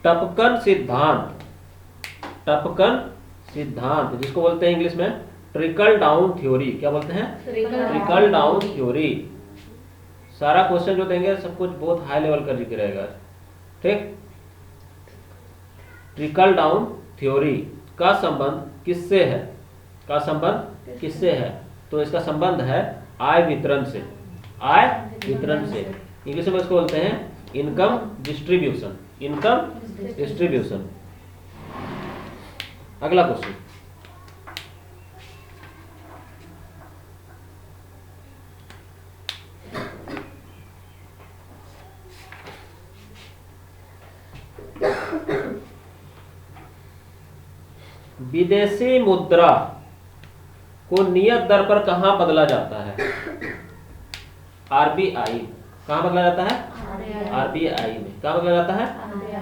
टपकन सिद्धांत, टपकन सिद्धांत जिसको बोलते हैं इंग्लिश में ट्रिकल डाउन थ्योरी। क्या बोलते हैं? Trickle down theory. सारा क्वेश्चन जो देंगे सब कुछ बहुत हाई लेवल का जिक्र रहेगा, ठीक। ट्रिकल डाउन थ्योरी का संबंध किससे है? का संबंध किससे है? तो इसका संबंध है आय वितरण से। आय वितरण से इंग्लिश में इसको बोलते हैं इनकम डिस्ट्रीब्यूशन। Income distribution. अगला क्वेश्चन, विदेशी मुद्रा को नियत दर पर कहां बदला जाता है? आरबीआई। कहां बदला जाता है? आरबीआई में। कहां बदला जाता है?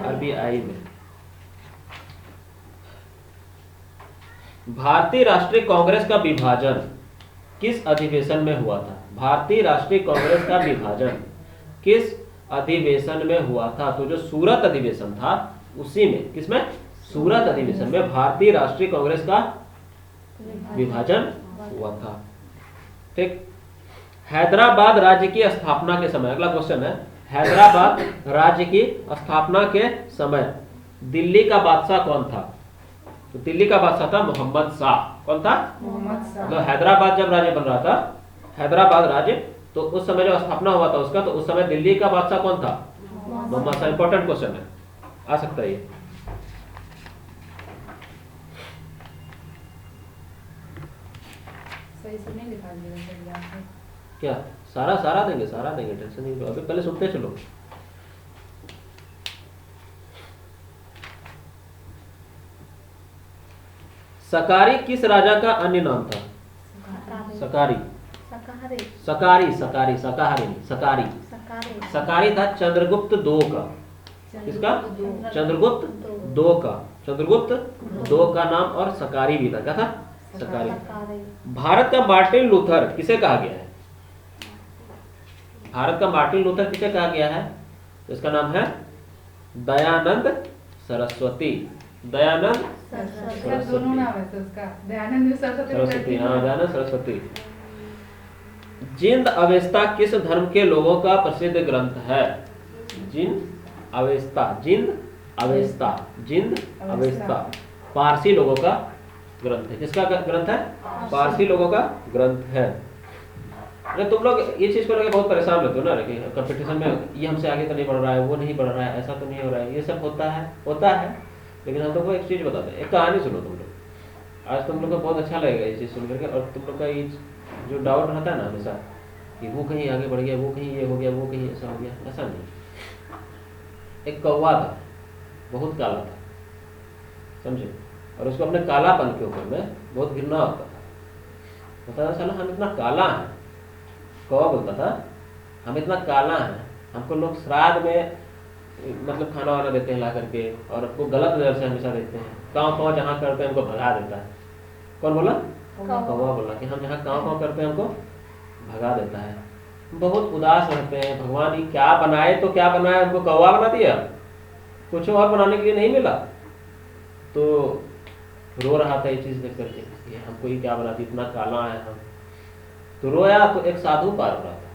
आरबीआई में। भारतीय राष्ट्रीय कांग्रेस का विभाजन किस अधिवेशन में हुआ था? भारतीय राष्ट्रीय कांग्रेस का विभाजन किस अधिवेशन में हुआ था? तो जो सूरत अधिवेशन था उसी में, किसमें? सूरत अधिवेशन में भारतीय राष्ट्रीय कांग्रेस का विभाजन हुआ था, ठीक। हैदराबाद राज्य की स्थापना के समय, अगला क्वेश्चन है, हैदराबाद राज्य की स्थापना के समय दिल्ली का बादशाह कौन था? तो दिल्ली का बादशाह था मोहम्मद शाह। कौन था? मोहम्मद शाह। मतलब हैदराबाद जब राज्य बन रहा था, हैदराबाद राज्य, तो उस समय जो स्थापना हुआ था उसका, तो उस समय दिल्ली का बादशाह कौन था? मोहम्मद शाह। इंपॉर्टेंट क्वेश्चन है, आ सकता है ये। सही से नहीं दिखा दिया क्या? सारा देंगे, सारा देंगे, टेंशन नहीं लो। अभी पहले सुनते चलो। सकारी किस राजा का अन्य नाम था? सकारी। सकारी सकारी सकारी नहीं, सकारी। सकारी था चंद्रगुप्त दो का। किसका? चंद्रगुप्त दो का। चंद्रगुप्त दो का नाम और सकारी भी था। क्या था? सकारी। भारत का मार्टिन लूथर किसे कहा गया है? भारत का मार्टिन लूथर किसे कहा गया है? तो इसका नाम है दयानंद सरस्वती। दयानंद सरस्वती। दोनों नाम है तो उसका दयानंद सरस्वती। हाँ, दयानंद सरस्वती। जिंद अवेस्ता किस धर्म के लोगों का प्रसिद्ध ग्रंथ है? जिंद अवेस्ता। जिंद अवेस्ता। जिंद अवेस्ता पारसी लोगों का ग्रंथ है। किसका ग्रंथ है? पारसी लोगों का ग्रंथ है। अरे तुम लोग ये चीज को लेकर बहुत परेशान रहते हो ना कि कंपटीशन में ये हमसे आगे तो नहीं बढ़ रहा है, वो नहीं बढ़ रहा है, ऐसा तो नहीं हो रहा है। ये सब होता है। लेकिन हम तुमको एक चीज बताते हैं, एक कहानी सुनो तुम लोग। आज तुम लोग को बहुत अच्छा लगेगा ये चीज सुन करके। और तुम लोग का ये जो डाउट रहता है ना हमेशा कि वो कहीं आगे बढ़ गया, वो कहीं ये हो गया, वो कहीं ऐसा हो गया, ऐसा नहीं। एक कौवा था, बहुत काला था, समझे? और उसको अपने कालापन के ऊपर में बहुत घृणा होता था। बताया साला हम इतना काला हैं, कौवा बोलता था हम इतना काला हैं, हमको लोग श्राद्ध में मतलब खाना वाना देते हैं ला करके, और हमको गलत नजर से हमेशा देखते हैं। काँव जहाँ करते हैं हमको भगा देता है। कौन बोला? कौवा बोला कि हम जहाँ काँव करते हैं हमको भगा देता है। बहुत उदास रहते हैं, भगवान ही क्या बनाए तो क्या बनाए, हमको कौवा बना दिया, कुछ और बनाने के लिए नहीं मिला। तो रो रहा था ये चीज देख करके, ये हमको ही क्या बना दी, इतना काला है हम। तो रोया तो एक साधु पार हो रहा था।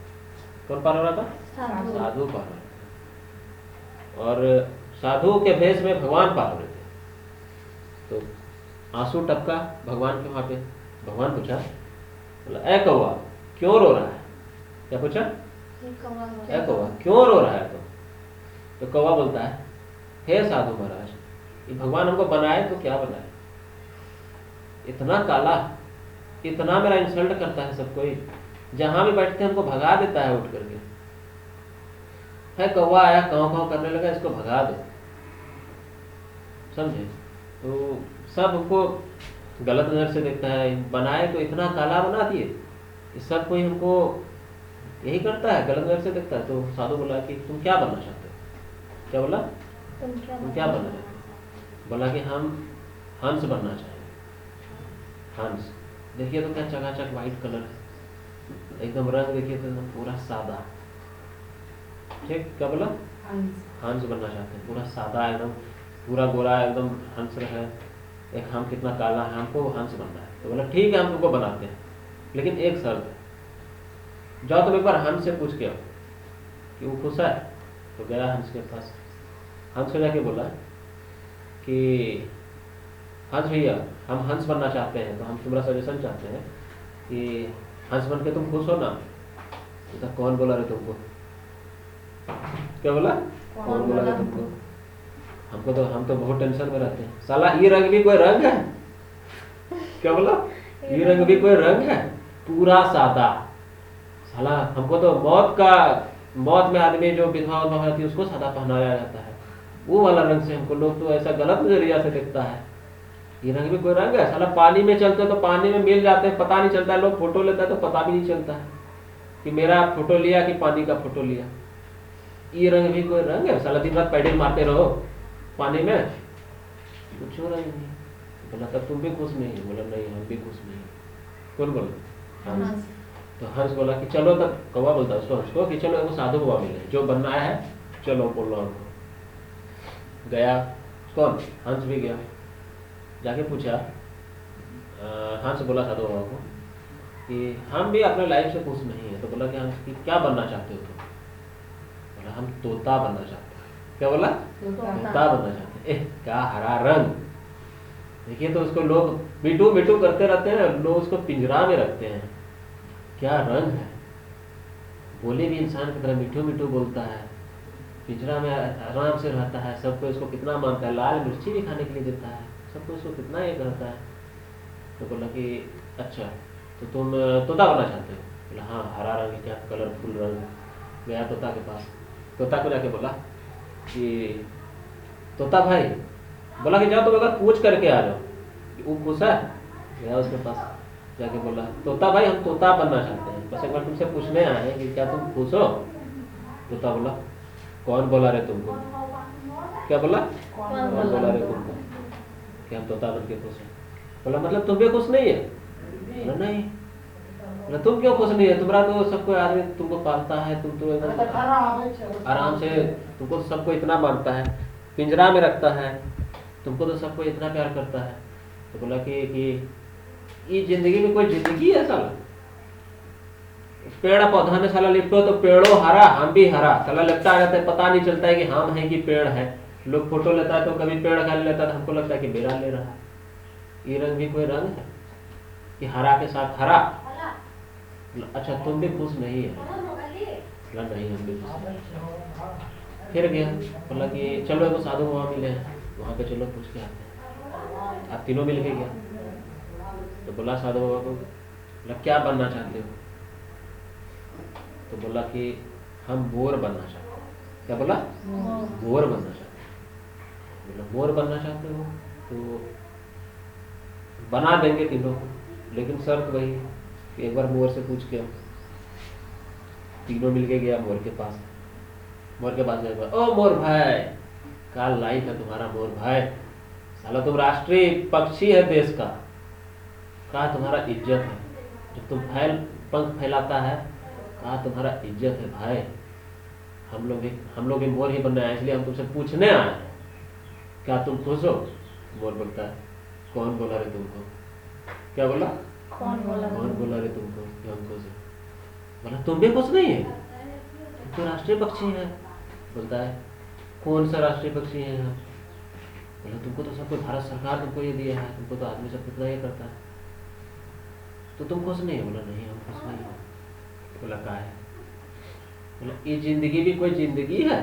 कौन पार हो रहा था? साधु पार हो रहा था। और साधु के भेष में भगवान पार हो रहे थे। तो आंसू टपका भगवान के वहां पे। भगवान पूछा, बोला ए कौवा क्यों रो रहा है? क्या पूछा? ए कौवा क्यों रो रहा है? तो कौवा बोलता है, हे साधु महाराज, ये भगवान हमको बनाए तो क्या बनाए, इतना काला, इतना मेरा इंसल्ट करता है सब कोई, जहां भी बैठते हैं हमको भगा देता है उठ करके। है कौवा आया, काँव करने लगा, इसको भगा दो, समझे? तो सब हमको गलत नजर से देखता है, बनाए तो इतना काला बना दिए, इस सब कोई हमको यही करता है, गलत नजर से देखता है। तो साधु बोला कि तुम क्या बनना चाहते हो? क्या बोला? तुम क्या बनना चाहते हो? बोला कि हम हंस बनना चाहेंगे। हंस देखिए तो क्या चकाचक व्हाइट कलर, एकदम रंग देखिए तो एकदम पूरा सादा। ठीक, क्या बोला? हंस। हंस बनना चाहते हैं, पूरा सादा एकदम, पूरा गोरा एकदम हंस है। एक हम कितना काला है, हमको हंस बनना है। तो बोला ठीक है, हम तुमको बनाते हैं, लेकिन एक शर्त है, जाओ तुम एक बार हंस से पूछ के आओ कि वो खुश है। तो गया हंस के पास, हंस को जाके बोला कि हंस भैया, हम हंस बनना चाहते हैं, तो हम तुम्हारा सजेशन चाहते हैं कि हंस बन के तुम खुश हो ना। तो कौन बोला रे तुमको? क्या बोला? कौन बोला रे तुमको? हमको तो, हम तो बहुत टेंशन में रहते हैं। साला ये रंग भी कोई रंग है? क्या बोला? ये रंग भी कोई रंग है? पूरा सादा। साला हमको तो मौत में आदमी जो विधवा हो जाती है उसको सादा पहनाया जाता है, वो वाला रंग से हमको लोग तो ऐसा गलत नजरिया से देखता है। ये रंग भी कोई रंग है? साला पानी में चलते तो पानी में मिल जाते हैं, पता नहीं चलता है। लोग फोटो लेता है तो पता भी नहीं चलता है कि मेरा फोटो लिया कि पानी का फोटो लिया। ये रंग भी कोई रंग है? साला दिन रात पैडल मारते रहो पानी में, कुछ रंग नहीं। बोला तब तुम भी खुश नहीं? बोला नहीं, हम भी खुश नहीं। कौन बोला? हंस। तो हंस बोला कि चलो, तब कौवा बोलता उसको, हंस को, कि चलो एगो साधु बाबा मिले, जो बनना है चलो बोलो हमको। गया कौन? हंस भी गया, जाके पूछा। हंस बोला साधु बाबा को कि हम भी अपने लाइफ से खुश नहीं है। तो बोला कि हंस की क्या बनना चाहते हो तुम? बोला हम तोता बनना चाहते हैं। क्या बोला? तोता बनना चाहते हैं। क्या हरा रंग! देखिए, तो उसको लोग मिटू मिटू करते रहते हैं, लोग उसको पिंजरा में रखते हैं। क्या रंग है! बोले भी इंसान की तरह मिठू मिठू बोलता है, पिंजरा में आराम से रहता है, सबको इसको कितना मानता है, लाल मिर्ची भी खाने के लिए देता है, सबको इसको कितना ये करता है। तो बोला कि अच्छा, तो तुम तोता बनना चाहते हो? बोला हाँ, हरा रंग, क्या कलरफुल रंग। गया तोता के पास, तोता को जाके बोला कि तोता भाई, बोला कि जाओ तुम अगर पूछ करके आ जाओ कि वो खुश है। गया उसके पास, जाके बोला तोता भाई, हम तोता बनना चाहते हैं, बस एक बार तुमसे पूछने आए हैं कि क्या तुम खुश हो? तोता बोला कौन बोला रे तुमको? क्या बोला? कौन बोला रे तुमको कि हम तोता बन के खुश हैं? बोला मतलब तुम भी खुश नहीं है? बोला नहीं। बोला तुम क्यों खुश नहीं है? तुम्हारा तो सबको आदमी तुमको पालता है, तुम तो एकदम आराम से, तुमको तो सबको इतना मानता है, पिंजरा में रखता है, तुमको तो सबको इतना प्यार करता है। तो बोला कि ये जिंदगी में कोई जिंदगी है? साला पेड़ पौधा में साला लिपटो तो पेड़ों हरा, हम भी हरा। साला लगता है, पता नहीं चलता है कि हम है कि पेड़ है। लोग फोटो लेता है तो कभी पेड़ का लेता है तो हमको लगता है कि मेरा ले रहा है। ये रंग भी कोई रंग है कि हरा के साथ हरा? अच्छा, तुम भी खुश नहीं है? बोला नहीं, हम भी खुश नहीं। फिर गया, बोला कि चलो एगो साधु बाबा मिले हैं, वहाँ पे चलो पूछ के आते हैं। आप तीनों मिल के गया। तो बोला साधु बाबा को, बोला क्या बनना चाहते हो? तो बोला कि हम मोर बनना चाहते हैं। क्या बोला? मोर बनना चाहते हैं। बोला मोर बनना चाहते हो तो बना देंगे तीनों को, लेकिन शर्त वही कि एक बार मोर से पूछ के। तीनों मिलके गया मोर के पास। मोर के पास गया, ओ मोर भाई, क्या लाइफ है तुम्हारा मोर भाई, साला तुम राष्ट्रीय पक्षी है देश का, क्या तुम्हारा इज्जत है, जब तुम पंख फैलाता है, क्या तुम्हारा इज्जत है भाई। हम लोग भी मोर ही बनना है, इसलिए हम तुमसे पूछने आए हैं, क्या तुम खुश हो? मोर बोलता है कौन बोला रे तुमको? क्या बोला? कौन बोला रे तुमको कि हम खुश हैं? बोला तुम भी खुश नहीं है? तुम तो राष्ट्रीय पक्षी है। बोलता है कौन सा राष्ट्रीय पक्षी है? बोला तुमको तो सबको भारत सरकार तुमको ये दिया है, तुमको तो आदमी सब कितना ये करता है, तो तुम खुश नहीं है? बोला नहीं, हम खुश नहीं है। बोला क्या है? बोला ये जिंदगी भी कोई जिंदगी है?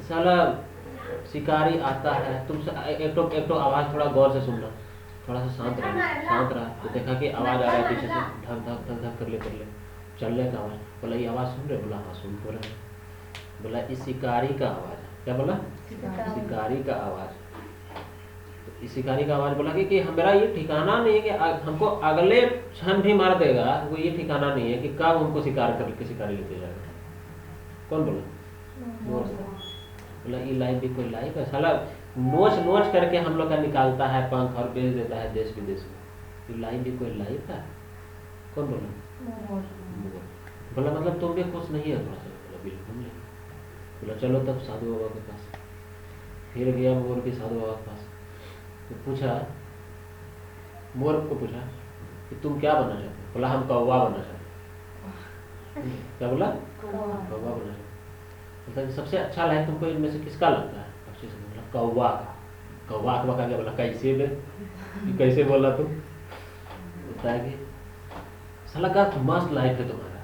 साला शिकारी आता है, तुम एक तो आवाज थोड़ा गौर से सुनना, थोड़ा सा शांत रहा। तो देखा कि आवाज आ रहा है पीछे से, धक धक धक धक कर ले चलने का आवाज। बोला ये आवाज सुन रहे? बोला हाँ सुन तो रहे। बोला इस शिकारी का आवाज है। क्या बोला? शिकारी का आवाज। तो इस शिकारी का आवाज बोला कि हमारा ये ठिकाना नहीं है कि हमको अगले क्षण भी मार देगा, वो ये ठिकाना नहीं है कि कब हमको शिकार करके शिकारी लेते जाएगा। कौन बोला? बोला ये लाइफ भी कोई लाइफ है? साला नोच करके हम लोग का निकालता है पंख और बेच देता है देश विदेश में। ये लाइफ भी कोई लाइफ है? कौन बोला? बोला मतलब तुम भी खुश नहीं है थोड़ा सा? बोला बिल्कुल नहीं। बोला चलो तब साधु बाबा के पास। फिर गया मोर भी साधु बाबा के पास। तो पूछा, मोर को पूछा कि तुम क्या बनना चाहते हो? बोला हम कौवा बनना चाहते हैं। क्या बोला? कौवा बनना चाहते। बोलता सबसे अच्छा लाइक तुमको इनमें से किसका लगता है? पक्षी से। बोला कौवा का। कौवा का बका गया। बोला कैसे बे? कैसे बोला तुम? बोलता है कि साला का मस्त लाइफ है तुम्हारा,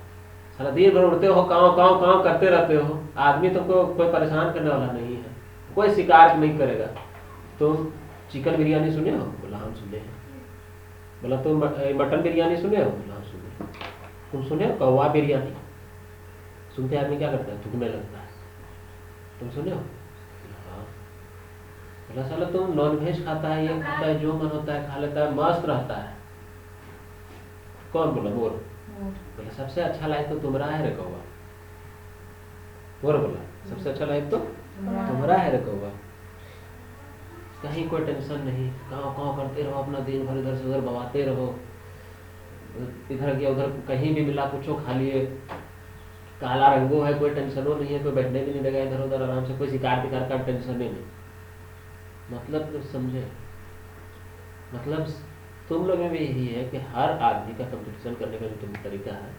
साला दिन भर उड़ते हो, काँव काँव काँव करते रहते हो, आदमी तुमको कोई परेशान करने वाला नहीं है, कोई शिकार नहीं करेगा। तुम चिकन बिरयानी सुने हो? बोला हम सुने हैं। बोला तुम मटन बिरयानी सुने हो? बोला हम सुने। तुम सुने हो कौवा बिरयानी? सुनते आदमी क्या करता है? थूकने लगता है। तुम सुने हो? हाँ। बोला साला तुम नॉनवेज खाता है, ये खाता है, जो मन होता है खा लेता है, मस्त रहता है। कौन बोला? मोर। बोला सबसे अच्छा लाइफ तो तुम्हारा है रे कौवा। मोर बोला सबसे अच्छा लाइफ तो तुम्हारा है रे कौवा। कहीं कोई टेंशन नहीं, काँव काँव करते रहो, अपना दिन भर इधर से उधर बवाते रहो, इधर गया उधर कहीं भी मिला कुछ खा लिए, काला रंगो है, कोई टेंशनो नहीं है, कोई बैठने भी नहीं देगा इधर उधर आराम से, कोई शिकार विकार का टेंशन ही नहीं। मतलब तो समझे, मतलब तुम लोग में भी यही है कि हर आदमी का कंपटीशन करने का जो तरीका है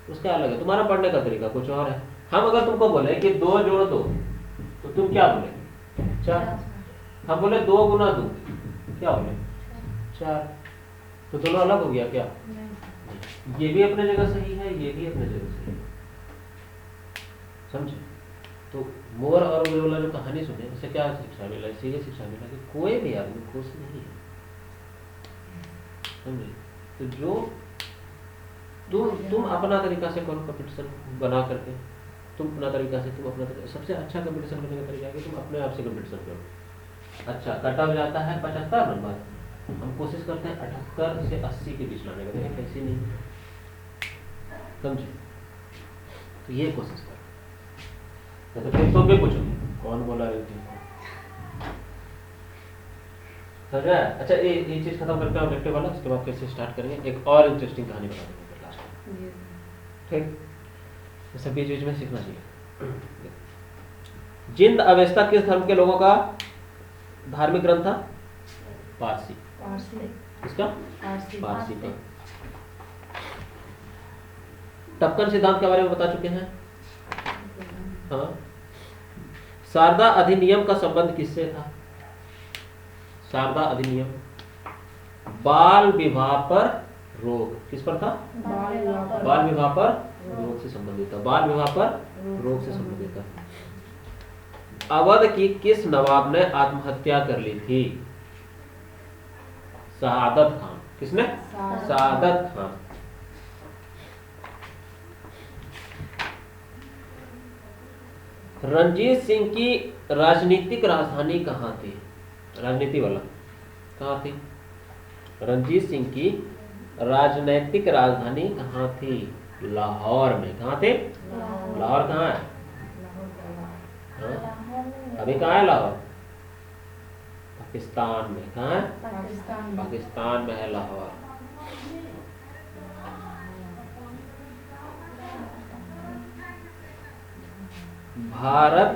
उसका अलग है, तुम्हारा पढ़ने का तरीका कुछ और है। हम अगर तुमको बोले कि 2 जोड़ 2 तो तुम क्या बोले? 4। हम बोले 2 गुना 2 क्या बोले? 4। तो दोनों अलग हो गया क्या? ये भी अपने जगह सही है, ये भी अपने जगह सही है। समझे? तो मोर और उड़े वाला जो कहानी सुने उससे क्या शिक्षा मिला? इससे ये शिक्षा मिला कि कोई भी आदमी खुश नहीं है। समझे? तो जो तुम अपना तरीका से करो कंपटीशन बना करके, तुम अपना तरीका से, तुम अपना सबसे अच्छा कंपटीशन करने का तरीका है कि तुम अपने आप से कंपटीशन करो। अच्छा कट ऑफ जाता है 75 नंबर, हम कोशिश करते हैं 78 से 80 के बीच लाने का, देखिए कैसी नहीं। समझे? तो ये कोशिश करो। तो फिर तुम भी पूछो कौन बोला रही थी? समझा? अच्छा ये चीज खत्म करते हैं ऑब्जेक्टिव वाला, उसके बाद कैसे स्टार्ट करेंगे, एक और इंटरेस्टिंग कहानी बता देंगे लास्ट में। ठीक, ये सब बीच बीच में सीखना चाहिए। जिंद अवेस्ता किस धर्म के लोगों का धार्मिक ग्रंथ था? पारसी। किसका? पारसी का। टपकन सिद्धांत के बारे में बता चुके हैं। हाँ। शारदा अधिनियम का संबंध किससे था? शारदा अधिनियम बाल विवाह पर रोक, किस पर था? बाल विवाह पर रोक से संबंधित था। बाल विवाह पर रोक से संबंधित था। अवध की किस नवाब ने आत्महत्या कर ली थी? शहादत खान। किसने? शहादत खान। रणजीत सिंह की राजनीतिक राजधानी कहाँ थी? राजनीति वाला कहाँ थी? रणजीत सिंह की राजनैतिक राजधानी कहाँ थी? लाहौर में। कहाँ थे? लाहौर कहाँ है? अभी कहाँ है लाहौर? पाकिस्तान में। कहाँ है? पाकिस्तान में है लाहौर। भारत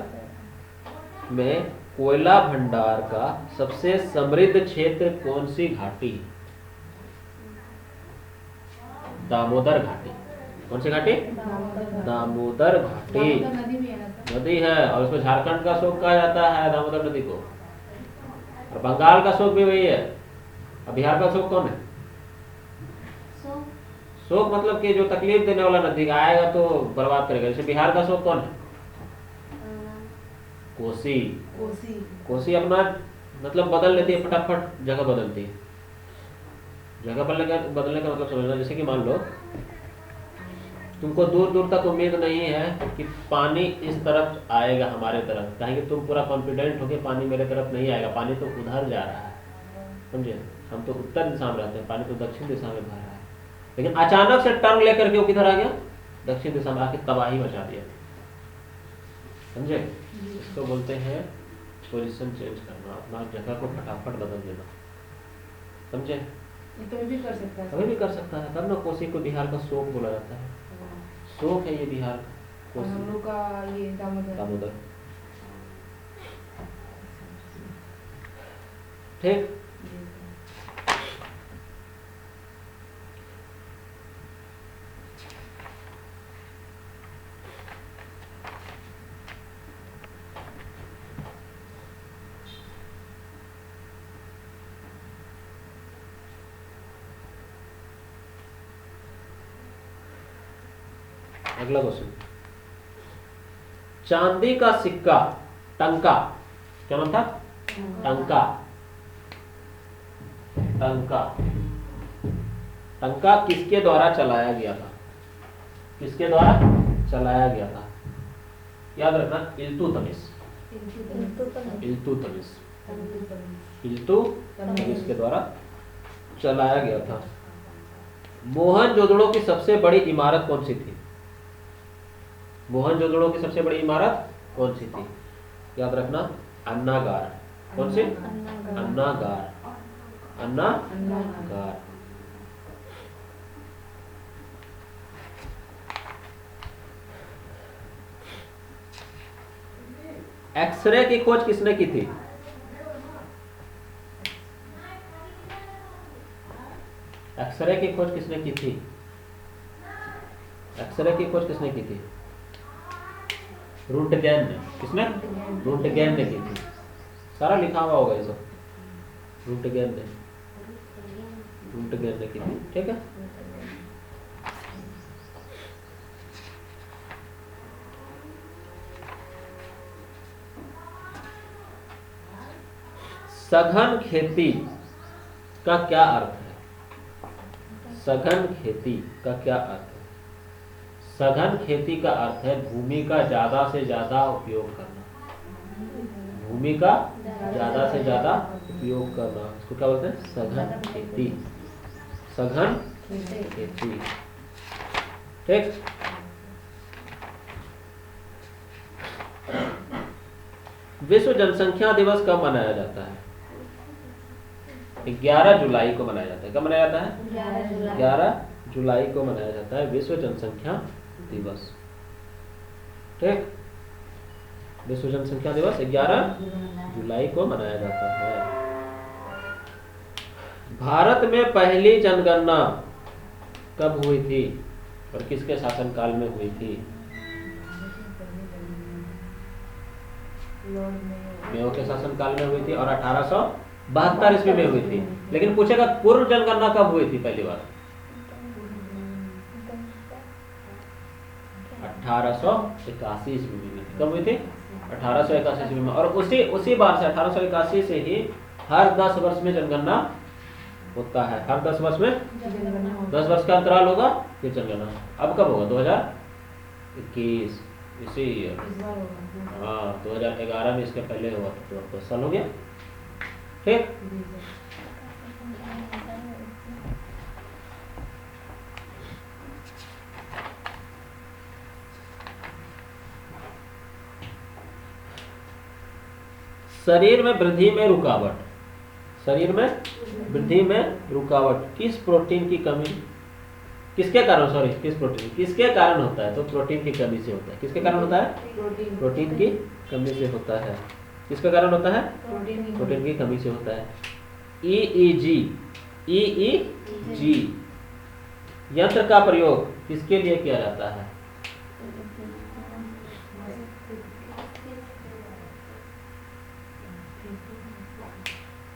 में कोयला भंडार का सबसे समृद्ध क्षेत्र कौन सी घाटी? दामोदर घाटी। कौन सी घाटी? दामोदर घाटी। नदी है और उसको झारखंड का शोक कहा जाता है दामोदर नदी को, और बंगाल का शोक भी वही है। और बिहार का शोक कौन है? शोक मतलब कि जो तकलीफ देने वाला नदी आएगा तो बर्बाद करेगा। जैसे बिहार का शोक कौन है? कोसी। कोसी अपना मतलब बदल लेती है, फटाफट जगह बदलती है। जगह बदलने का मतलब समझना, जैसे कि मान लो तुमको दूर दूर तक उम्मीद नहीं है कि पानी इस तरफ आएगा हमारे तरफ, कहीं कि तुम पूरा कॉन्फिडेंट हो कि पानी मेरे तरफ नहीं आएगा, पानी तो उधर जा रहा है। समझे? हम तो उत्तर दिशा में रहते हैं, पानी तो दक्षिण दिशा में बह रहा है, लेकिन अचानक से टर्न लेकर के वो किधर आ गया? दक्षिण दिशा में आके तबाही मचा दिया। समझे? इसको बोलते हैं पोजीशन चेंज करना, अपना जगह को फटाफट बदल देना। समझे? तो भी कर सकता है, कभी भी कर सकता है, तब ना कोसी को बिहार का शोक बोला जाता है। शोक है ये बिहार का। और हम लोग का ये दामोदर। दामोदर। ठीक। अगला क्वेश्चन, चांदी का सिक्का टंका, क्या नाम था? टंका। टंका, टंका किसके द्वारा चलाया गया था? किसके द्वारा चलाया गया था? याद रखना, इल्तुतमिश। इल्तुतमिश, इल्तुतमिश के द्वारा चलाया गया था। मोहनजोदड़ो की सबसे बड़ी इमारत कौन सी थी? मोहनजोदड़ो की सबसे बड़ी इमारत कौन सी थी? याद रखना, अन्नागार। कौन सी? अन्नागार। अन्नागार। एक्सरे की खोज किसने की थी? एक्सरे की खोज किसने की थी? एक्सरे की खोज किसने की थी? रूंटगेन ने। किसने? रूंटगेन ने की थी। सारा लिखा हुआ होगा ये सब। रूंटगेन ने, रूंटगेन ने की थी। ठीक है। सघन खेती का क्या अर्थ है? सघन खेती का क्या अर्थ है? सघन खेती का अर्थ है भूमि का ज्यादा से ज्यादा उपयोग करना। भूमि का ज्यादा से ज्यादा उपयोग करना, इसको क्या बोलते हैं? सघन खेती। सघन खेती। ठीक। विश्व जनसंख्या दिवस कब मनाया जाता है? 11 जुलाई को मनाया जाता है। कब मनाया जाता है? 11 जुलाई को मनाया जाता है विश्व जनसंख्या दिवस। ठीक। विश्व जनसंख्या दिवस 11 जुलाई को मनाया जाता है। भारत में पहली जनगणना कब हुई थी और किसके शासनकाल में हुई थी? मेयो के शासनकाल में हुई थी और 1872 ईस्वी में हुई थी। लेकिन पूछेगा पूर्व जनगणना कब हुई थी पहली बार? 1881 ईस्वी में हुई थी। कब हुई थी? 1881 ईस्वी में। और उसी बार से 1881 से ही हर 10 वर्ष में जनगणना होता है। हर 10 वर्ष में 10 वर्ष का अंतराल होगा फिर जनगणना। अब कब होगा? 2021 इसी ईयर। हाँ, 2011 में इसके पहले हुआ था। तो 10 साल हो गया। ठीक। शरीर में वृद्धि में रुकावट, शरीर में वृद्धि में रुकावट किस प्रोटीन की कमी, किसके कारण, सॉरी किस प्रोटीन, किसके कारण होता है? तो प्रोटीन की कमी से होता है। किसके कारण होता है? प्रोटीन की कमी से होता है। किसके कारण होता है? प्रोटीन की कमी से होता है। EEG, EEG यंत्र का प्रयोग किसके लिए किया जाता है?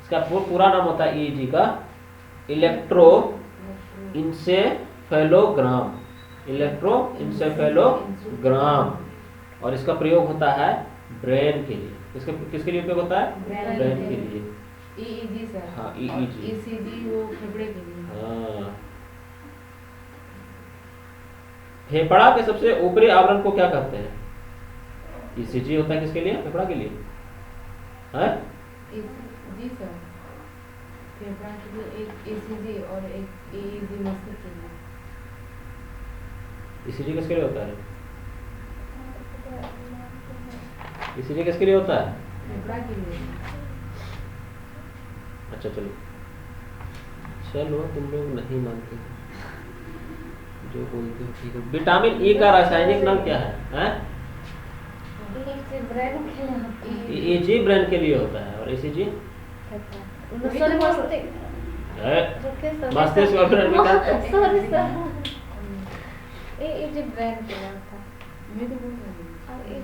इसका पूरा नाम होता है EEG का इलेक्ट्रो इंसेफेलोग्राम। इलेक्ट्रो इंसेफेलोग्राम। और इसका प्रयोग होता है ब्रेन के लिए। किसके लिए उपयोग होता है? ब्रेन के लिए। EEG sir. हाँ, EEG। ECG वो फेफड़े के लिए। हाँ। फेफड़ा के सबसे ऊपरी आवरण को क्या कहते हैं? ECG होता है किसके लिए? फेफड़ा के लिए। है? जी सर। फेफड़ा के लिए एक ECG और एक EEG मस्तिष्क के लिए। ECG किसके लिए होता है? ECG किसके लिए होता है? फेफड़ा के लिए। अच्छा चलो, चलो तुम लोग नहीं मानते, जो बोलते हो ठीक है। विटामिन ई का रासायनिक नाम क्या है? हैं? ईजी ब्रेन के लिए होता है और ईसीजी मस्तिष्क और ब्रेन में क्या? मैं तो बोल रही हूँ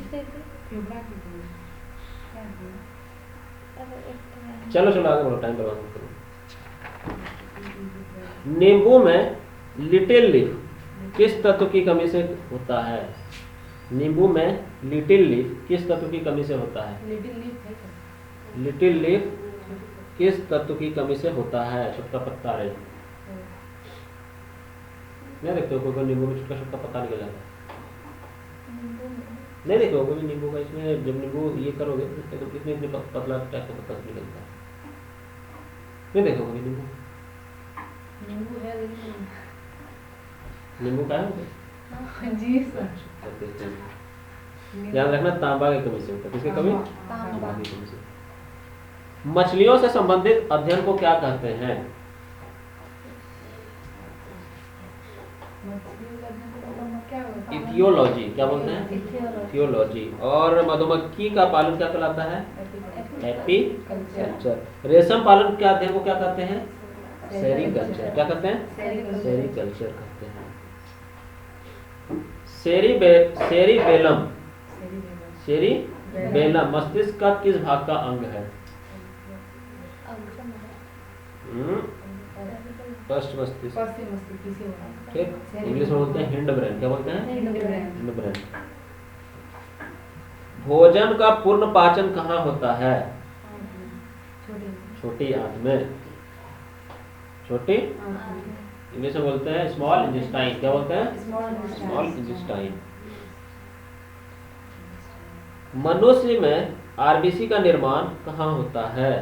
फेफड़ा के लिए क्या बोला? चलो चलो आगे बढ़ो, टाइम बर्बाद मत करो। नींबू में लिटिल लीफ किस तत्व की कमी से होता है? नींबू में लिटिल लीफ किस तत्व की कमी से होता है? लिटिल लीफ है क्या? लिटिल लीफ किस तत्व की कमी से होता है? छोटा पत्ता रहे नहीं देखते हो कोई नींबू में छोटा छोटा पत्ता निकल जाता है? नहीं देखो कभी नींबू का, इसमें जब नींबू ये करोगे तो कितने इतने पतला टाइप का पत्ता निकलता है। नहीं देखो कभी नींबू? नींबू है लेकिन नींबू का है जी सर। ध्यान रखना तांबा की कमी से होता है। किसकी कमी? तांबा की कमी से। मछलियों से संबंधित अध्ययन को क्या कहते हैं? इथियोलॉजी। क्या बोलते हैं? इथियोलॉजी। और मधुमक्खी का पालन क्या कहलाता है? एपीकल्चर। रेशम पालन के अध्ययन को क्या कहते हैं? सेरीकल्चर। क्या कहते हैं? सेरीकल्चर कहते हैं। सेरिबेलम सेरिबेलम मस्तिष्क का किस भाग का अंग है? फर्स्ट मस्तिष्क। ठीक, इंग्लिश में बोलते हैं हिंड ब्रेन। क्या बोलते हैं? Hind brain. भोजन का पूर्ण पाचन कहाँ होता है? छोटी आंत में। छोटी इंग्लिश में बोलते हैं स्मॉल इंटेस्टाइन। क्या बोलते हैं? Small intestine. मनुष्य में आरबीसी का निर्माण कहाँ होता है?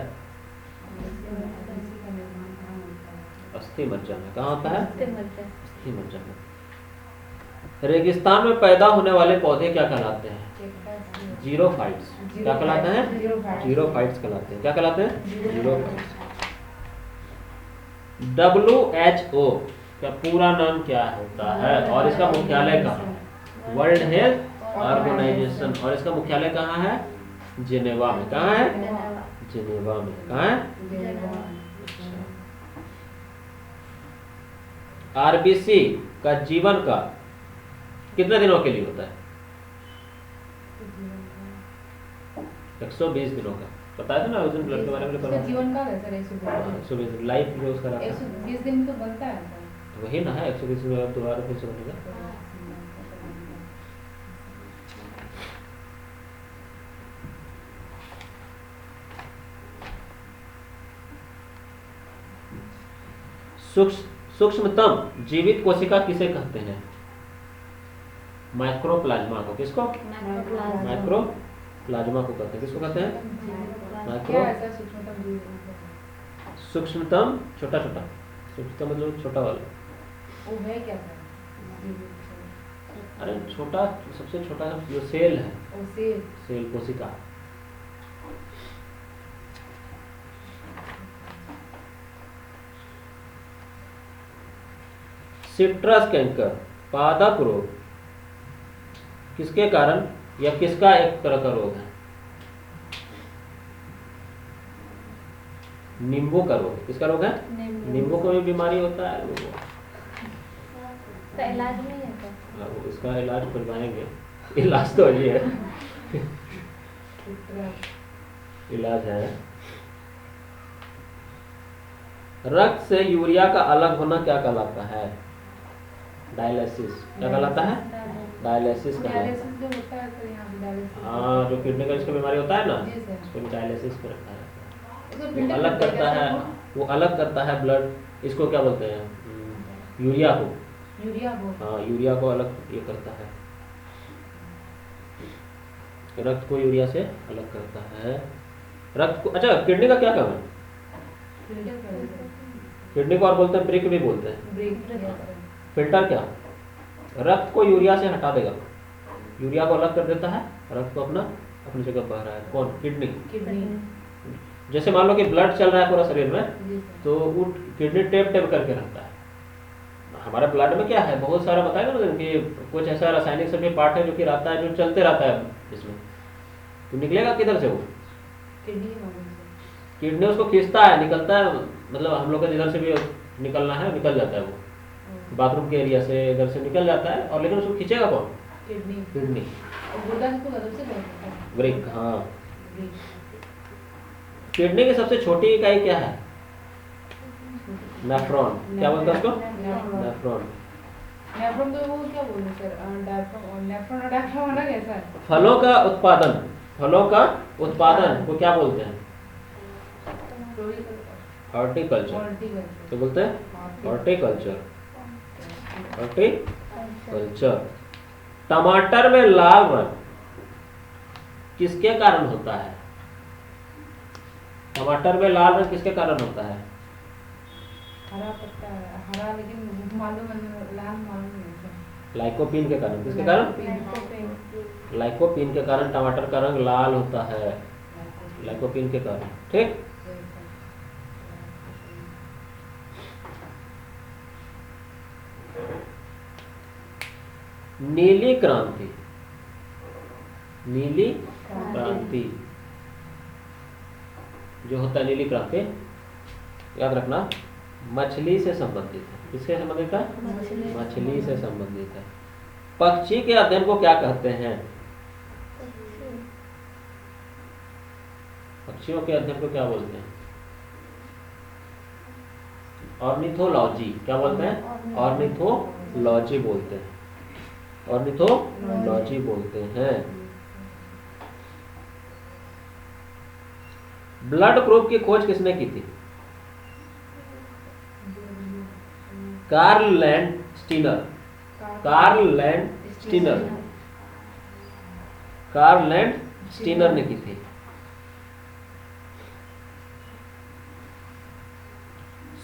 अस्थि मज्जा में। कहाँ होता है? अस्थि मज्जा में। रेगिस्तान में पैदा होने वाले पौधे क्या कहलाते हैं? जीरोफाइट्स। क्या कहलाते हैं? जीरोफाइट्स कहलाते हैं। क्या कहलाते हैं? जीरोफाइट्स। WHO का पूरा नाम क्या होता है और इसका मुख्यालय कहाँ है? World Health Organization. और इसका मुख्यालय कहाँ है? जिनेवा में। कहाँ है? जिनेवा में। कहाँ है? आरबीसी का जीवन का कितने दिनों के लिए होता है? 120 दिनों का। बताया था ना उस दिन ब्लड के बारे में पढ़ा। जीवन का है सर 120 लाइफ जो उसका रहता है 120 दिन तो बनता है सर। तो वही ना है 120 में दोबारा फिर से बनेगा। सूक्ष्मतम जीवित कोशिका किसे कहते हैं? माइक्रोप्लाज्मा को। किसको? माइक्रोप्लाज्मा को कहते हैं। किसको कहते हैं? क्या है सर सूक्ष्मतम जीव? सूक्ष्मतम छोटा छोटा। सूक्ष्मतम मतलब छोटा वाला। वो है क्या सर? अरे छोटा, सबसे छोटा जो सेल है। वो सेल। सेल कोशिका। सिट्रस कैंकर पादप रोग किसके कारण या किसका एक तरह का रोग है? नींबू का रोग। किसका रोग है? नींबू को भी बीमारी होता है। तो इलाज नहीं है क्या? इसका इलाज करवाएंगे। इलाज तो ये है इलाज है। रक्त से यूरिया का अलग होना क्या कहलाता है? डायलिसिस। क्या कहलाता है? डायलिसिस कहलाता है। जो होता है सर यहाँ पे डायलिसिस। हाँ, जो किडनी का इसका बीमारी होता है ना, जी सर। उसको डायलिसिस पे रखा है। उसको वो फिल्टर अलग करते करता हैं है, क्या वो अलग करता है ब्लड। इसको क्या बोलते हैं? यूरिया को। सर? यूरिया हो। हाँ, यूरिया को अलग ये करता है। रक्त को यूरिया से अलग करता है। रक्त को। अच्छा, किडनी का क्या काम है? फिल्टर करते हैं। किडनी को और बोलते हैं ब्रेक भी बोलते हैं। ब्रेक किया सर। फिल्टर क्या? रक्त को यूरिया से हटा देगा। यूरिया को अलग कर देता है, रक्त को अपनी जगह बह रहा है। कौन? किडनी। किडनी। जैसे मान लो कि ब्लड चल रहा है पूरा शरीर में, जी सर। तो वो किडनी टेप टेप करके रखता है। हमारे ब्लड में क्या है, बहुत सारा बताएगा ना कि कुछ ऐसा रासायनिक सभी पार्ट है जो कि रहता है, जो चलते रहता है इसमें, तो निकलेगा किधर से वो? किडनी के माध्यम से। किडनी उसको खींचता है, निकलता है, मतलब हम लोग का जिधर से भी निकलना है निकल जाता है वो, बाथरूम के एरिया से इधर से निकल जाता है, और लेकिन उसको खींचेगा कौन? किडनी। किडनी। और गुर्दा किसको मदद से करता है? ब्रेक, हाँ। ब्रेक। किडनी की सबसे छोटी इकाई क्या है? नेफ्रॉन। क्या बोलते हैं उसको? नेफ्रॉन। नेफ्रॉन तो वो क्या बोलते हैं सर? डायफ्राम। नेफ्रॉन और डायफ्राम अलग है सर? फलों का उत्पादन, फलों का उत्पादन को क्या बोलते हैं? हॉर्टिकल्चर। हॉर्टिकल्चर। तो बोलते हैं हॉर्टिकल्चर, हॉर्टिकल्चर। टमाटर में लाल रंग किसके कारण होता है? टमाटर में लाल रंग किसके कारण होता है? हरा पत्ता है, हरा, लेकिन मालूम है, लाल मालूम नहीं है। लाइकोपीन के कारण। किसके कारण? लाइकोपीन के कारण टमाटर का रंग लाल होता है, लाइकोपीन के कारण। ठीक। नीली क्रांति, नीली क्रांति जो होता है, नीली क्रांति याद रखना मछली से संबंधित है। किससे संबंधित है? मछली से संबंधित है। पक्षी के अध्ययन को क्या कहते हैं? पक्षियों के अध्ययन को क्या बोलते हैं? ऑर्निथोलॉजी। क्या बोलते हैं? ऑर्निथोलॉजी बोलते हैं, ऑर्निथोलॉजी बोलते हैं। ब्लड ग्रुप की खोज किसने की थी? Karl Landsteiner. Karl Landsteiner, Karl Landsteiner ने की थी।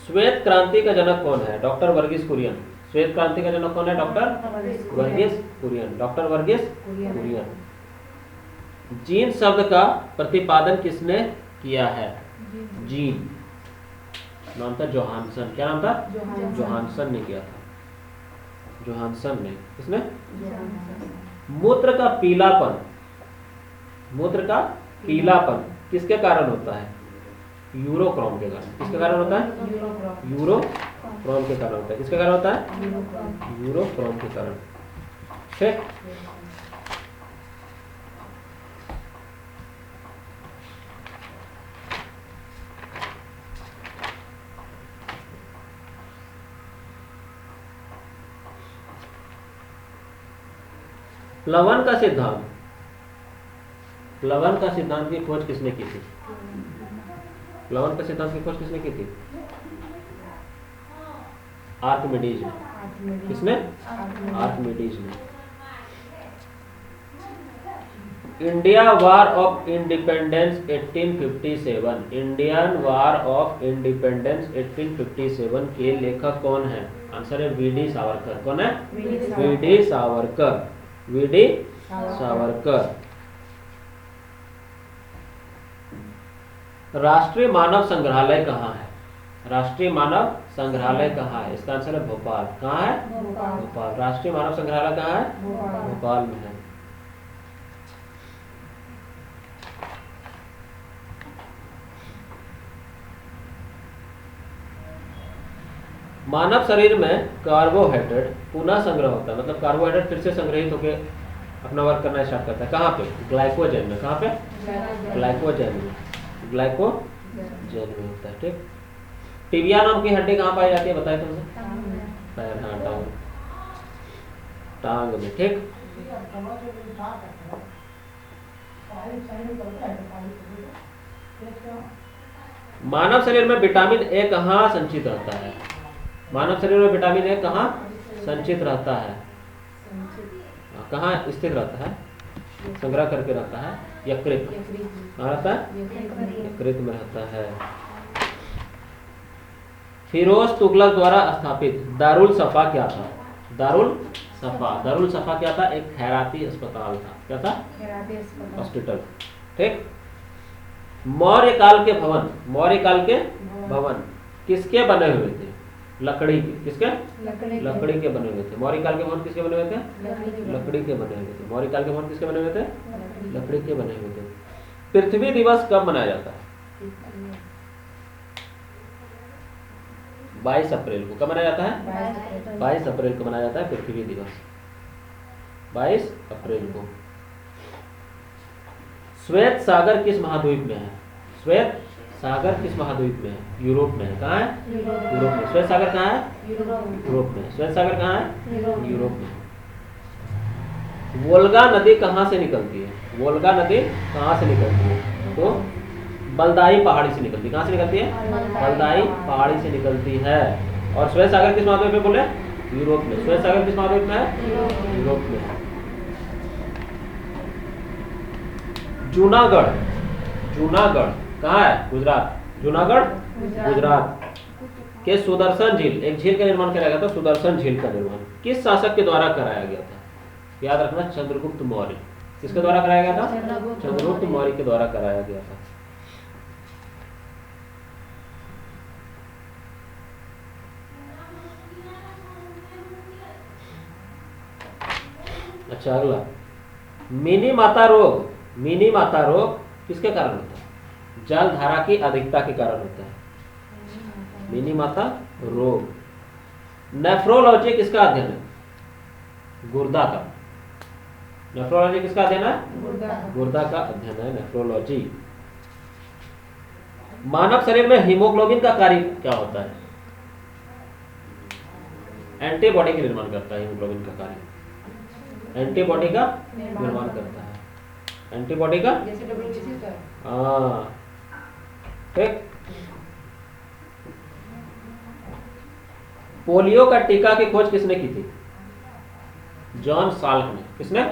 श्वेत क्रांति का जनक कौन है? डॉक्टर वर्गीस कुरियन। श्वेत क्रांति का जनक कौन है? Doctor Verghese Kurien, doctor Verghese Kurien. Gene शब्द का प्रतिपादन किसने किया है? जीन। नाम था जोहानसन। क्या नाम था? जोहानसन ने किया था, जोहानसन ने। किसने? मूत्र का पीलापन, मूत्र का पीलापन किसके कारण होता है? यूरोक्रोम के कारण। किसके कारण होता है? यूरोक्रोम के कारण होता है। किसके कारण होता है? यूरोक्रोम के कारण। ठीक। प्लवन का सिद्धांत, प्लवन का सिद्धांत की खोज किसने की थी? प्लवन का सिद्धांत की खोज किसने की थी? आर्किमिडीज ने। किसने? आर्किमिडीज ने। India war of independence 1857, Indian war of independence 1857 के लेखक कौन है? आंसर है वीडी सावरकर। कौन है? V D Savarkar, V D Savarkar. राष्ट्रीय मानव संग्रहालय कहाँ है? राष्ट्रीय मानव संग्रहालय कहाँ है? इसका आंसर है भोपाल। कहाँ है? भोपाल। राष्ट्रीय मानव संग्रहालय कहाँ है? भोपाल में है। मानव शरीर में कार्बोहाइड्रेट पुनः संग्रह होता है, मतलब कार्बोहाइड्रेट फिर से संग्रहित होकर अपना वर्क करना स्टार्ट करता है। कहाँ पे? ग्लाइकोजन में। कहाँ पे? ग्लाइकोजन में, ग्लाइकोजन में होता है। ठीक। टिबिया नाम की हड्डी कहाँ पाई जाती है? बताए तुमसे? पैर, हाँ, टांग, टांग में। ठीक। मानव शरीर में विटामिन ए कहाँ संचित रहता है? मानव शरीर में विटामिन ए कहाँ संचित रहता है? कहाँ स्थित रहता है? संग्रह करके रहता है यकृत। कहाँ रहता है? यकृत में रहता है। फिरोज तुगलक द्वारा स्थापित दारुल सफा क्या था? दारुल सफा, दारुल सफा क्या था? एक खैराती अस्पताल था। क्या था? हॉस्पिटल। ठीक। मौर्य काल के भवन, मौर्य काल के भवन किसके बने हुए थे? लकड़ी के, किसके? लकड़ी लकड़ी के बने हुए थे। मौर्य काल के भवन किसके बने हुए थे? लकड़ी लकड़ी के बने हुए थे। मौर्य काल के भवन किसके बने हुए थे? लकड़ी लकड़ी के बने हुए थे। पृथ्वी दिवस कब मनाया जाता है? 22 अप्रैल को। कब मनाया जाता है? 22 अप्रैल को मनाया जाता है पृथ्वी दिवस, 22 अप्रैल को। श्वेत सागर किस महाद्वीप में है? श्वेत सागर किस महाद्वीप में है? यूरोप में है। कहाँ है? यूरोप में। श्वेत सागर कहाँ है? यूरोप में। श्वेत सागर कहाँ है? यूरोप में। वोल्गा नदी कहाँ से निकलती है? वोल्गा नदी कहाँ से निकलती है? तो बलदाई पहाड़ी से निकलती है। कहाँ से निकलती है? बलदाई पहाड़ी से निकलती है। और श्वेत सागर किस महाद्वीप में बोले? यूरोप में। श्वेत सागर किस महाद्वीप में है? यूरोप में है। जूनागढ़, जूनागढ़ कहाँ है? गुजरात। जूनागढ़ गुजरात के सुदर्शन झील, एक झील का निर्माण कराया गया था। सुदर्शन झील का निर्माण किस शासक के द्वारा कराया गया था? याद रखना, चंद्रगुप्त मौर्य। किसके द्वारा कराया गया था? चंद्रगुप्त मौर्य के द्वारा कराया गया था। अच्छा अगला, मिनी माता रोग। मिनी माता रोग किसके कारण होता है? जल धारा की अधिकता के कारण होता है मिनी माता रोग। नेफ्रोलॉजी किसका अध्ययन है? गुर्दा का। नेफ्रोलॉजी किसका अध्ययन है? गुर्दा का अध्ययन है नेफ्रोलॉजी। मानव शरीर में हीमोग्लोबिन का कार्य क्या होता है? एंटीबॉडी का निर्माण करता है। हीमोग्लोबिन का कार्य एंटीबॉडी का निर्माण करता है। एंटीबॉडी का, जैसे WBC का। हाँ ठीक। पोलियो का टीका की खोज किसने की थी? जॉन साल्क ने। किसने?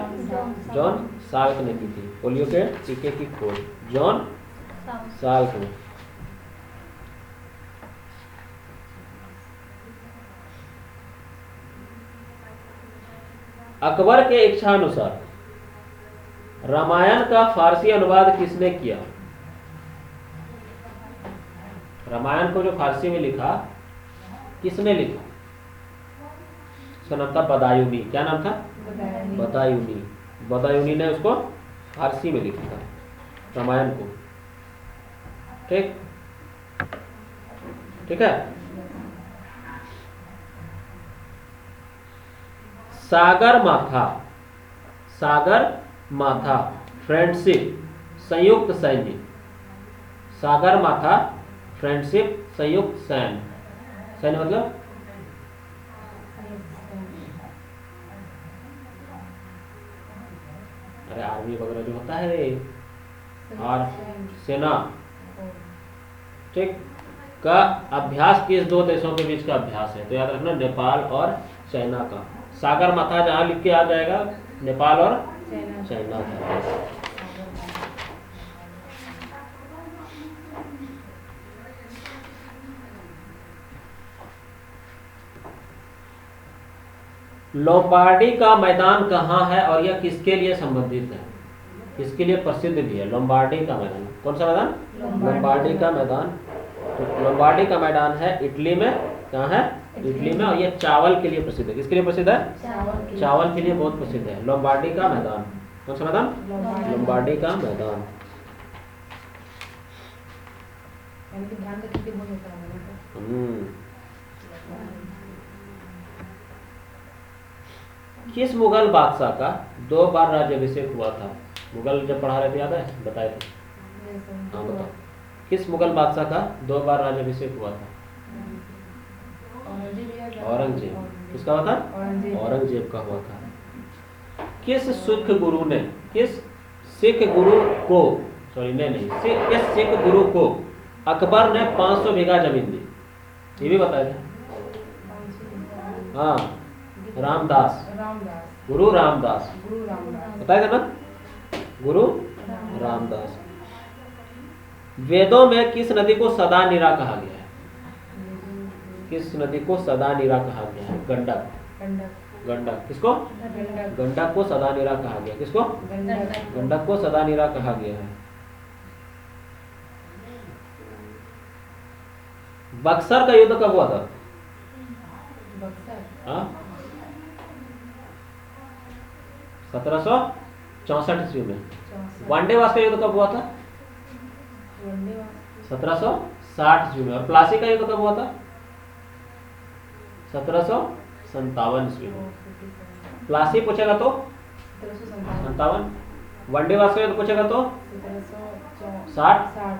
जॉन साल्क ने की थी पोलियो के टीके की खोज। जॉन साल्क ने। अकबर के इच्छानुसार रामायण का फारसी अनुवाद किसने किया? रामायण को जो फारसी में लिखा, किसने लिखा? उसका नाम था बदायूनी। क्या नाम था? बदायूनी। बदायूनी ने उसको फारसी में लिखा था रामायण को। ठीक ठीक है। सागर माथा, सागर माथा फ्रेंडशिप संयुक्त सैन्य। सागर माथा फ्रेंडशिप संयुक्त सैन्य। सैन्य मतलब अरे आर्मी वगैरह जो होता है रे, और सेना। ठीक का अभ्यास किस दो देशों के बीच का अभ्यास है? तो याद रखना, नेपाल और चाइना का। सागर माथा जहां लिख के आ जाएगा, नेपाल और चाइना का। लोम्बार्डी का मैदान कहाँ है और यह किसके लिए संबंधित है? किसके लिए प्रसिद्ध भी है? लोम्बार्डी का मैदान। कौन सा मैदान? लोम्बार्डी का मैदान। तो लोम्बार्डी का मैदान है इटली में। कहाँ है? इटली में। और ये चावल के लिए प्रसिद्ध है। किसके लिए प्रसिद्ध है? चावल के लिए बहुत प्रसिद्ध है लोम्बार्डी का मैदान। कौन सा मैदान? लोम्बार्डी का मैदान। किस मुगल बादशाह का 2 बार राज्याभिषेक हुआ था? मुगल जब पढ़ा रहे थे, याद है? बताए थे। हाँ बताओ, किस मुगल बादशाह का 2 बार राज्याभिषेक हुआ था? औरंगजेब। किसका हुआ था? औरंगजेब का हुआ था। किस सिख गुरु ने, किस सिख गुरु को, सॉरी नहीं, किस सिख गुरु को अकबर ने 500 बीघा जमीन दी? ये भी बताया था। हाँ, रामदास, गुरु रामदास बताया था ना, गुरु रामदास। वेदों में किस नदी को सदा नीरा कहा गया है? किस नदी को सदा नीरा कहा गया है? गंडक। गंडक। किसको? गंडक को सदा नीरा कहा गया। किसको? गंडक को सदा नीरा कहा गया है। बक्सर का युद्ध कब हुआ था? हाँ 1764 ईस्वी में। 64 वांडे वास का युद्ध कब हुआ था? वनडे वास 1760 ईस्वी में। और प्लासी का युद्ध कब हुआ था? 1757 ईस्वी में। 57 प्लासी पूछेगा तो 1757 57, वनडे वास का युद्ध पूछेगा तो 1760 60,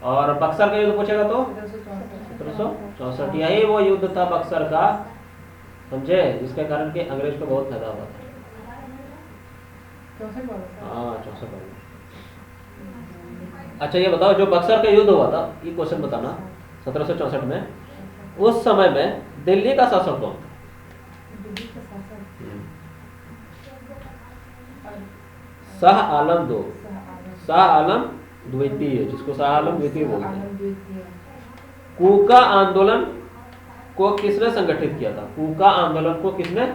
और बक्सर का युद्ध पूछेगा तो 1764 1764। यही वो युद्ध था बक्सर का, समझे, जिसके कारण कि अंग्रेज को बहुत फायदा हुआ था। 64 वाला हाँ 64। अच्छा ये बताओ, जो बक्सर का युद्ध हुआ था, ये क्वेश्चन बताना, 1764 में, उस समय में दिल्ली का शासक कौन था? दिल्ली का शासक और शाह आलम दो, शाह आलम शाह आलम द्वितीय, जिसको शाह आलम द्वितीय बोलते हैं। आलम द्वितीय। कूका आंदोलन को किसने संगठित किया था? कूका आंदोलन को किसने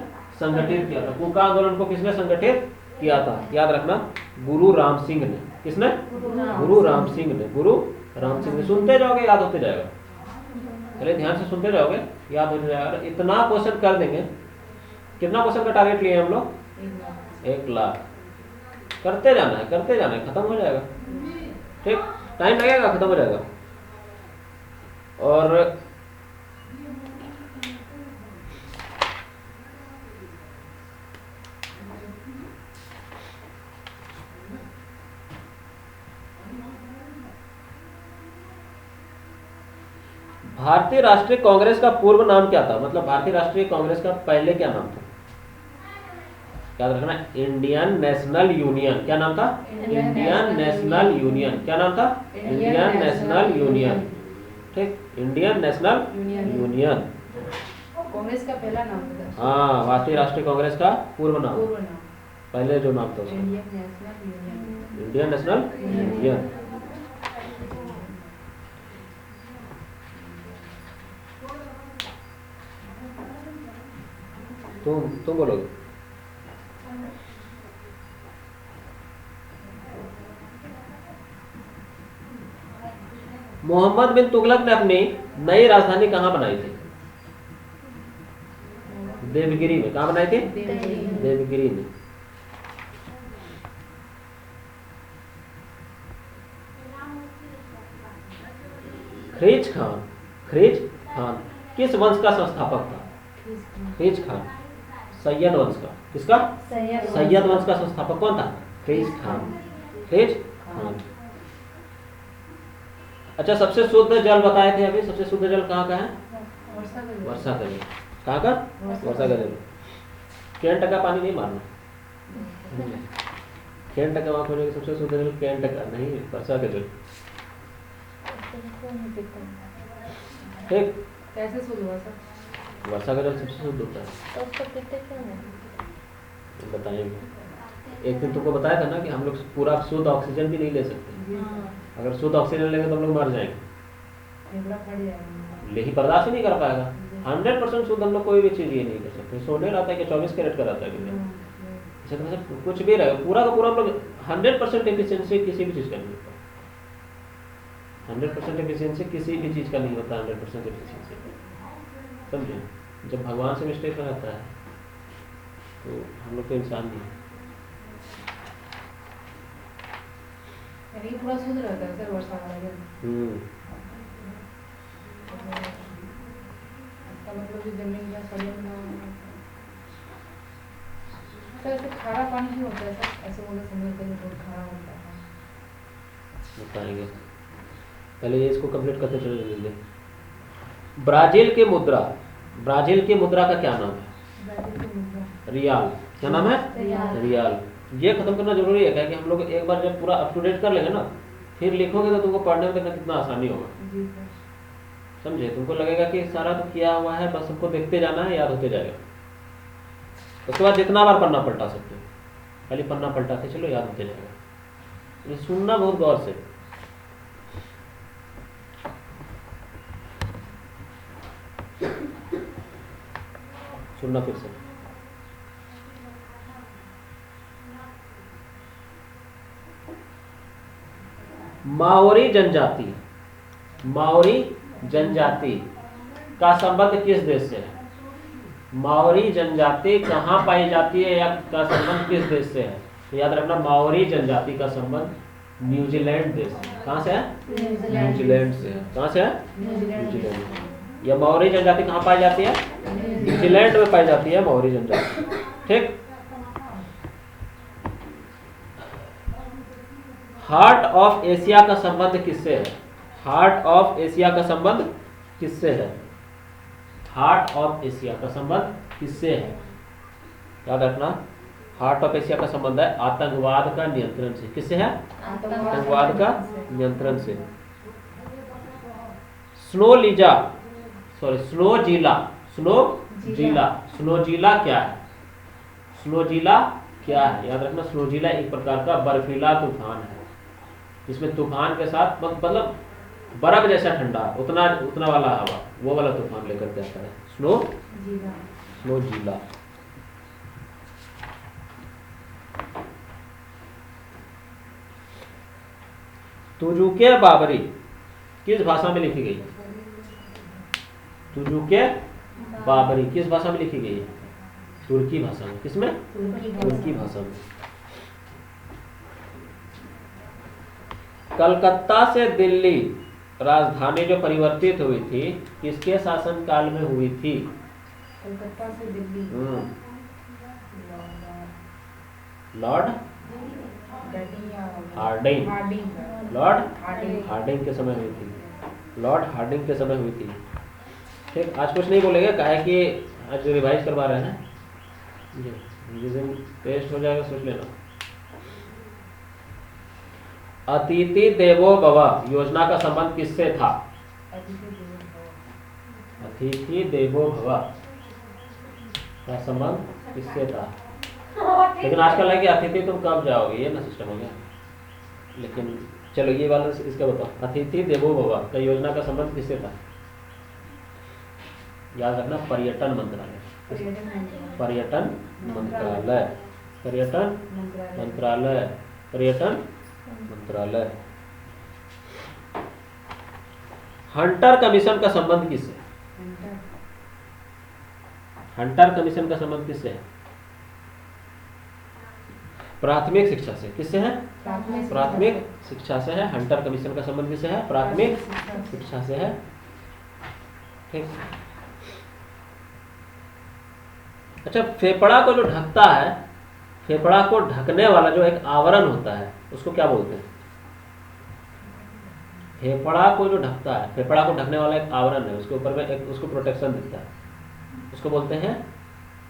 संगठित किया था? कूका आंदोलन को किसने संगठित किया था? याद रखना, गुरु राम सिंह ने। किसने? गुरु राम सिंह ने। गुरु राम सिंह ने। सुनते जाओगे याद होते जाएगा, चलिए ध्यान से सुनते जाओगे याद होते जाएगा। इतना क्वेश्चन कर देंगे। कितना क्वेश्चन का टारगेट लिए हम लोग? 1 लाख। करते जाना है, करते जाना है, खत्म हो जाएगा। ठीक, टाइम लगेगा, खत्म हो जाएगा। और भारतीय राष्ट्रीय कांग्रेस का पूर्व नाम क्या था? मतलब भारतीय राष्ट्रीय कांग्रेस का पहले क्या नाम था? याद रखना, इंडियन नेशनल यूनियन। क्या नाम था? Indian national union. क्या नाम था? Indian national union. ठीक, इंडियन नेशनल यूनियन। कांग्रेस का पहला नाम था। हाँ, भारतीय राष्ट्रीय कांग्रेस का पूर्व नाम, पूर्व नाम पहले जो नाम था उसका, Indian national union. Indian national union. तुम बोलोगे। मोहम्मद बिन तुगलक ने अपनी नई राजधानी कहाँ बनाई थी? देवगिरी में। कहाँ बनाई थी? देवगिरी में। ख्रीज खान, ख्रीज खान किस वंश का संस्थापक था? ख्रीज खान सैयद वंश का। किसका? सैयद वंश का संस्थापक कौन था? ख्रीज खान। ख्रीज खान। अच्छा, सबसे शुद्ध जल बताए थे अभी। सबसे शुद्ध जल कहाँ का है? वर्षा का जल। कहाँ का? वर्षा का जल। 10% पानी नहीं मारना। 10% वहाँ खोजेंगे, सबसे शुद्ध जल 10% नहीं, वर्षा का जल। ठीक, कैसे शुद्ध हुआ सर? वर्षा का जल सबसे शुद्ध होता है। तो उसको पीते क्यों नहीं? बताएंगे। एक दिन तुमको बताया था ना कि हम लोग पूरा शुद्ध ऑक्सीजन भी नहीं ले सकते। अगर शुद्ध ऑक्सीजन लेंगे तो हम लोग मर जाएंगे, फेफड़ा फट जाएगा। लेही बर्दाश्त ही नहीं कर पाएगा। 100% शुद्ध हम लोग कोई भी चीज़ ये नहीं कर सकते। सोने रहता है कि 24 कैरेट का रहता है कि नहीं, इसी तरह से कुछ भी रहे, पूरा का पूरा हम लोग 100% एफिशिएंसी किसी भी चीज़ का नहीं होता। 100% एफिशिएंसी किसी भी चीज़ का नहीं होता। 100% एफिशिएंसी, समझे? जब भगवान से मिस्टेक रहता है तो हम लोग तो इंसान नहीं है। यानी पूरा शुद्ध रहता है सर वर्षा वाला जल। इसका मतलब जो जमीन का सड़न ना सर, ऐसे खारा पानी क्यों होता है सर? ऐसे बोले समझते हैं बहुत खारा होता है। बताएंगे, पहले ये इसको कंप्लीट करते चले जाएंगे। ब्राजील की मुद्रा, ब्राजील की मुद्रा का क्या नाम है? ब्राजील की मुद्रा रियाल। क्या नाम है? रियाल। ये खत्म करना जरूरी है कि हम लोग एक बार जब पूरा अप टू डेट कर लेंगे ना, फिर लिखोगे तो तुमको पढ़ने में कितना आसानी होगा। जी सर। समझे? तुमको लगेगा कि सारा तो किया हुआ है, बस हमको देखते जाना है, याद होते जाएगा। उसके बाद जितना बार पन्ना पलटा सकते हो, खाली पन्ना पलटाते चलो, याद होते जाएगा। ये सुनना बहुत गौर से। सुनना फिर से। माओरी जनजाति, माओरी जनजाति का संबंध किस देश से है? माओरी जनजाति कहाँ पाई जाती है या का संबंध किस देश से है? तो याद रखना, माओरी जनजाति का संबंध न्यूजीलैंड देश से। कहाँ से है? न्यूजीलैंड से। कहाँ से है? न्यूजीलैंड। यह माओरी जनजाति कहाँ पाई जाती है? न्यूजीलैंड में पाई जाती है माओरी जनजाति। ठीक। हार्ट ऑफ एशिया का संबंध किससे है? हार्ट ऑफ एशिया का संबंध किससे है? हार्ट ऑफ एशिया का संबंध किससे है? याद रखना, हार्ट ऑफ एशिया का संबंध है आतंकवाद का नियंत्रण से। किससे है? आतंकवाद का नियंत्रण से। स्नोजीला क्या है? स्नोजीला क्या है? याद रखना, स्नोजीला एक प्रकार का बर्फीला तूफान है, जिसमें तूफान के साथ मतलब बर्फ जैसा ठंडा, उतना वाला हवा, वो वाला तूफान लेकर के आता है। स्नोजीला। तुजुके बाबरी किस भाषा में लिखी गई है? तुजुके बाबरी किस भाषा में लिखी गई है? तुर्की भाषा में। किसमें? तुर्की भाषा में। कलकत्ता से दिल्ली राजधानी जो परिवर्तित हुई थी, किसके शासनकाल में हुई थी? कलकत्ता से Delhi Lord Hardinge. Lord Hardinge के समय हुई थी। लॉर्ड हार्डिंग के समय हुई थी। ठीक। आज कुछ नहीं बोलेंगे, काहे कि आज रिवाइज करवा रहे हैं, जिस दिन टेस्ट हो जाएगा सोच लेना। अतिथि देवो भव योजना का संबंध किससे था? अतिथि देवो भव का संबंध किससे था? लेकिन आजकल है कि अतिथि तुम कब जाओगे, ये ना सिस्टम हो गया। लेकिन चलो ये वाला इसका बताओ, अतिथि देवो भव का योजना का संबंध किससे था? याद रखना, पर्यटन मंत्रालय। पर्यटन मंत्रालय। पर्यटन मंत्रालय। पर्यटन मंत्रालय। हंटर कमीशन का संबंध किससे? हंटर कमीशन का संबंध किससे है? प्राथमिक शिक्षा से। किससे है? प्राथमिक शिक्षा से है। हंटर कमीशन का संबंध किससे है? प्राथमिक शिक्षा से है। ठीक। अच्छा, फेफड़ा को जो ढकता है, फेफड़ा को ढकने वाला जो एक आवरण होता है, उसको क्या बोलते हैं? फेफड़ा को जो ढकता है, फेफड़ा को ढकने वाला एक आवरण है, उसके ऊपर में एक उसको प्रोटेक्शन देता है, उसको बोलते हैं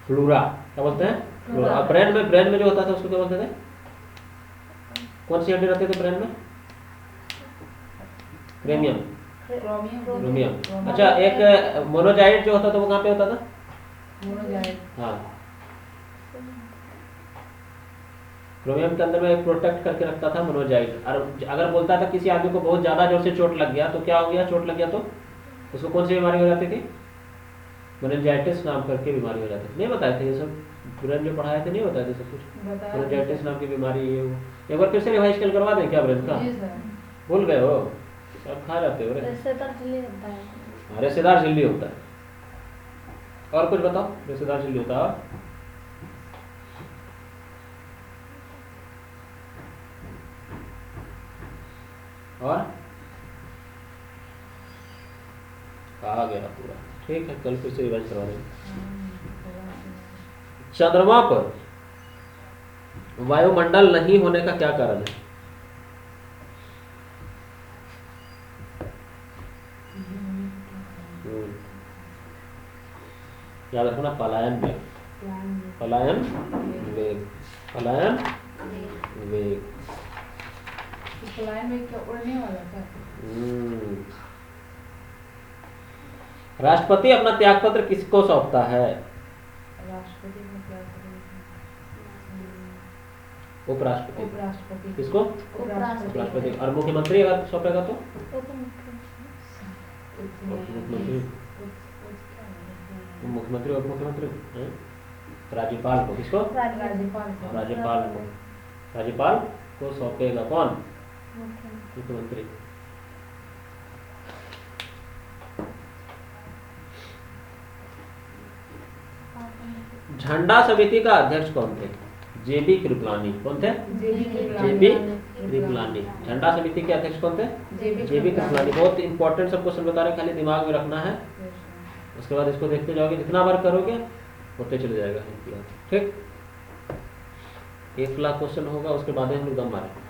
फ्लूरा। क्या बोलते हैं? फ्लूरा। ब्रेन में जो होता था उसको क्या बोलते थे? कौन सी हड्डी रहती थी ब्रेन में? क्रेनियम। क्रोमियम। अच्छा, एक मोनोजाइट जो होता था वो कहाँ पे होता था? हाँ, क्रोमियम के अंदर में प्रोटेक्ट करके रखता था मोनोजाइट। और अगर बोलता था किसी आदमी को बहुत ज्यादा जोर से चोट लग गया तो क्या हो गया? चोट लग गया तो उसको कौन सी बीमारी हो जाती थी? मेनिंजाइटिस नाम करके बीमारी हो जाती थी। नहीं बताए थे ये सब? ब्रेन जो पढ़ाए थे नहीं बताए थे सब कुछ? मेनिंजाइटिस नाम की बीमारी है वो। एक बार फिर से रिवाइज करवा दें क्या ब्रेन का? भूल गए हो? सब खा जाते हो। रेशेदार झिल्ली होता है। और कुछ बताओ? रेशेदार झिल्ली होता है। और कहा गया पूरा। ठीक है, कल फिर से रिवाइज करवा देंगे। चंद्रमा पर वायुमंडल नहीं होने का क्या कारण है? याद रखना, पलायन वेग। पलायन वेग। पलायन वेग। पलायन वेग क्या उड़ने वाला था? राष्ट्रपति अपना त्यागपत्र किसको सौंपता है? राष्ट्रपति को क्या करेंगे? उपराष्ट्रपति। उपराष्ट्रपति। किसको? उपराष्ट्रपति। और मुख्यमंत्री अगर सौंपेगा तो? मुख्यमंत्री और मुख्यमंत्री राज्यपाल को। किसको? राज्यपाल को। राज्यपाल को सौंपेगा कौन? मुख्यमंत्री। झंडा समिति का अध्यक्ष कौन थे? जेबी कृपलानी। कौन थे? जेबी कृपलानी। झंडा समिति के अध्यक्ष कौन थे? जेबी कृपलानी। बहुत इंपॉर्टेंट सब क्वेश्चन बता रहे हैं, खाली दिमाग में रखना है। उसके बाद इसको देखते जाओगे, जितना बार करोगे होते चले जाएगा। ठीक, 1 लाख क्वेश्चन होगा, उसके बाद हम लोग दम मारेंगे।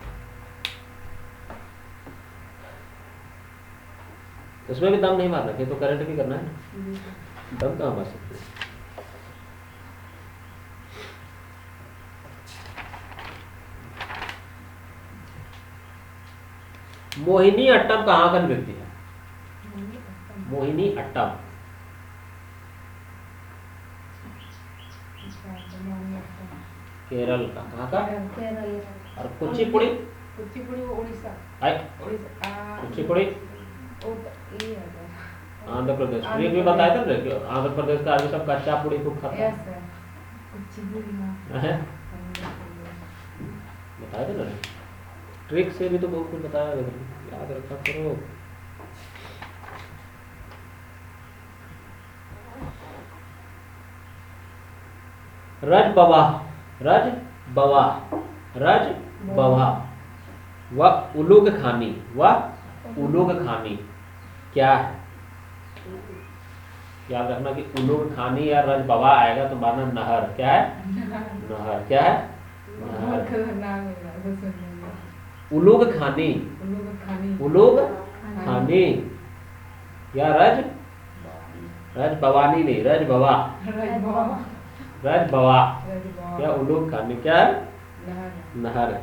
उसमें भी दम नहीं मारना है, तो करंट भी करना है ना, दम कहाँ मार सकते हैं। मोहिनी अट्टम कहाँ का व्यक्ति है? मोहिनी अट्टम केरल का। कहाँ का? केरल। और कुचिपुड़ी? कुचिपुड़ी वो उड़ीसा। कुचिपुड़ी ये आंध्र प्रदेश। ये भी बताया था ना कि आंध्र प्रदेश का आदमी सब कच्चा पुड़ी खूब खाता है। यस सर, कुचिपुड़ी ना हैं? बताया था ना, ट्रिक से भी तो बहुत कुछ बताया, याद रखा करो। रजबवा, रजबवा, रजबवा व उलूग खानी, व उलूग खानी क्या है? याद रखना कि उलूग खानी या रजबवा आएगा तो माना नहर। क्या है? नहर। क्या है? उलूग खानी, उलूग खानी या रज भवानी नहीं, रज भवा, रज भवा या उलूग खानी क्या है? नहर है।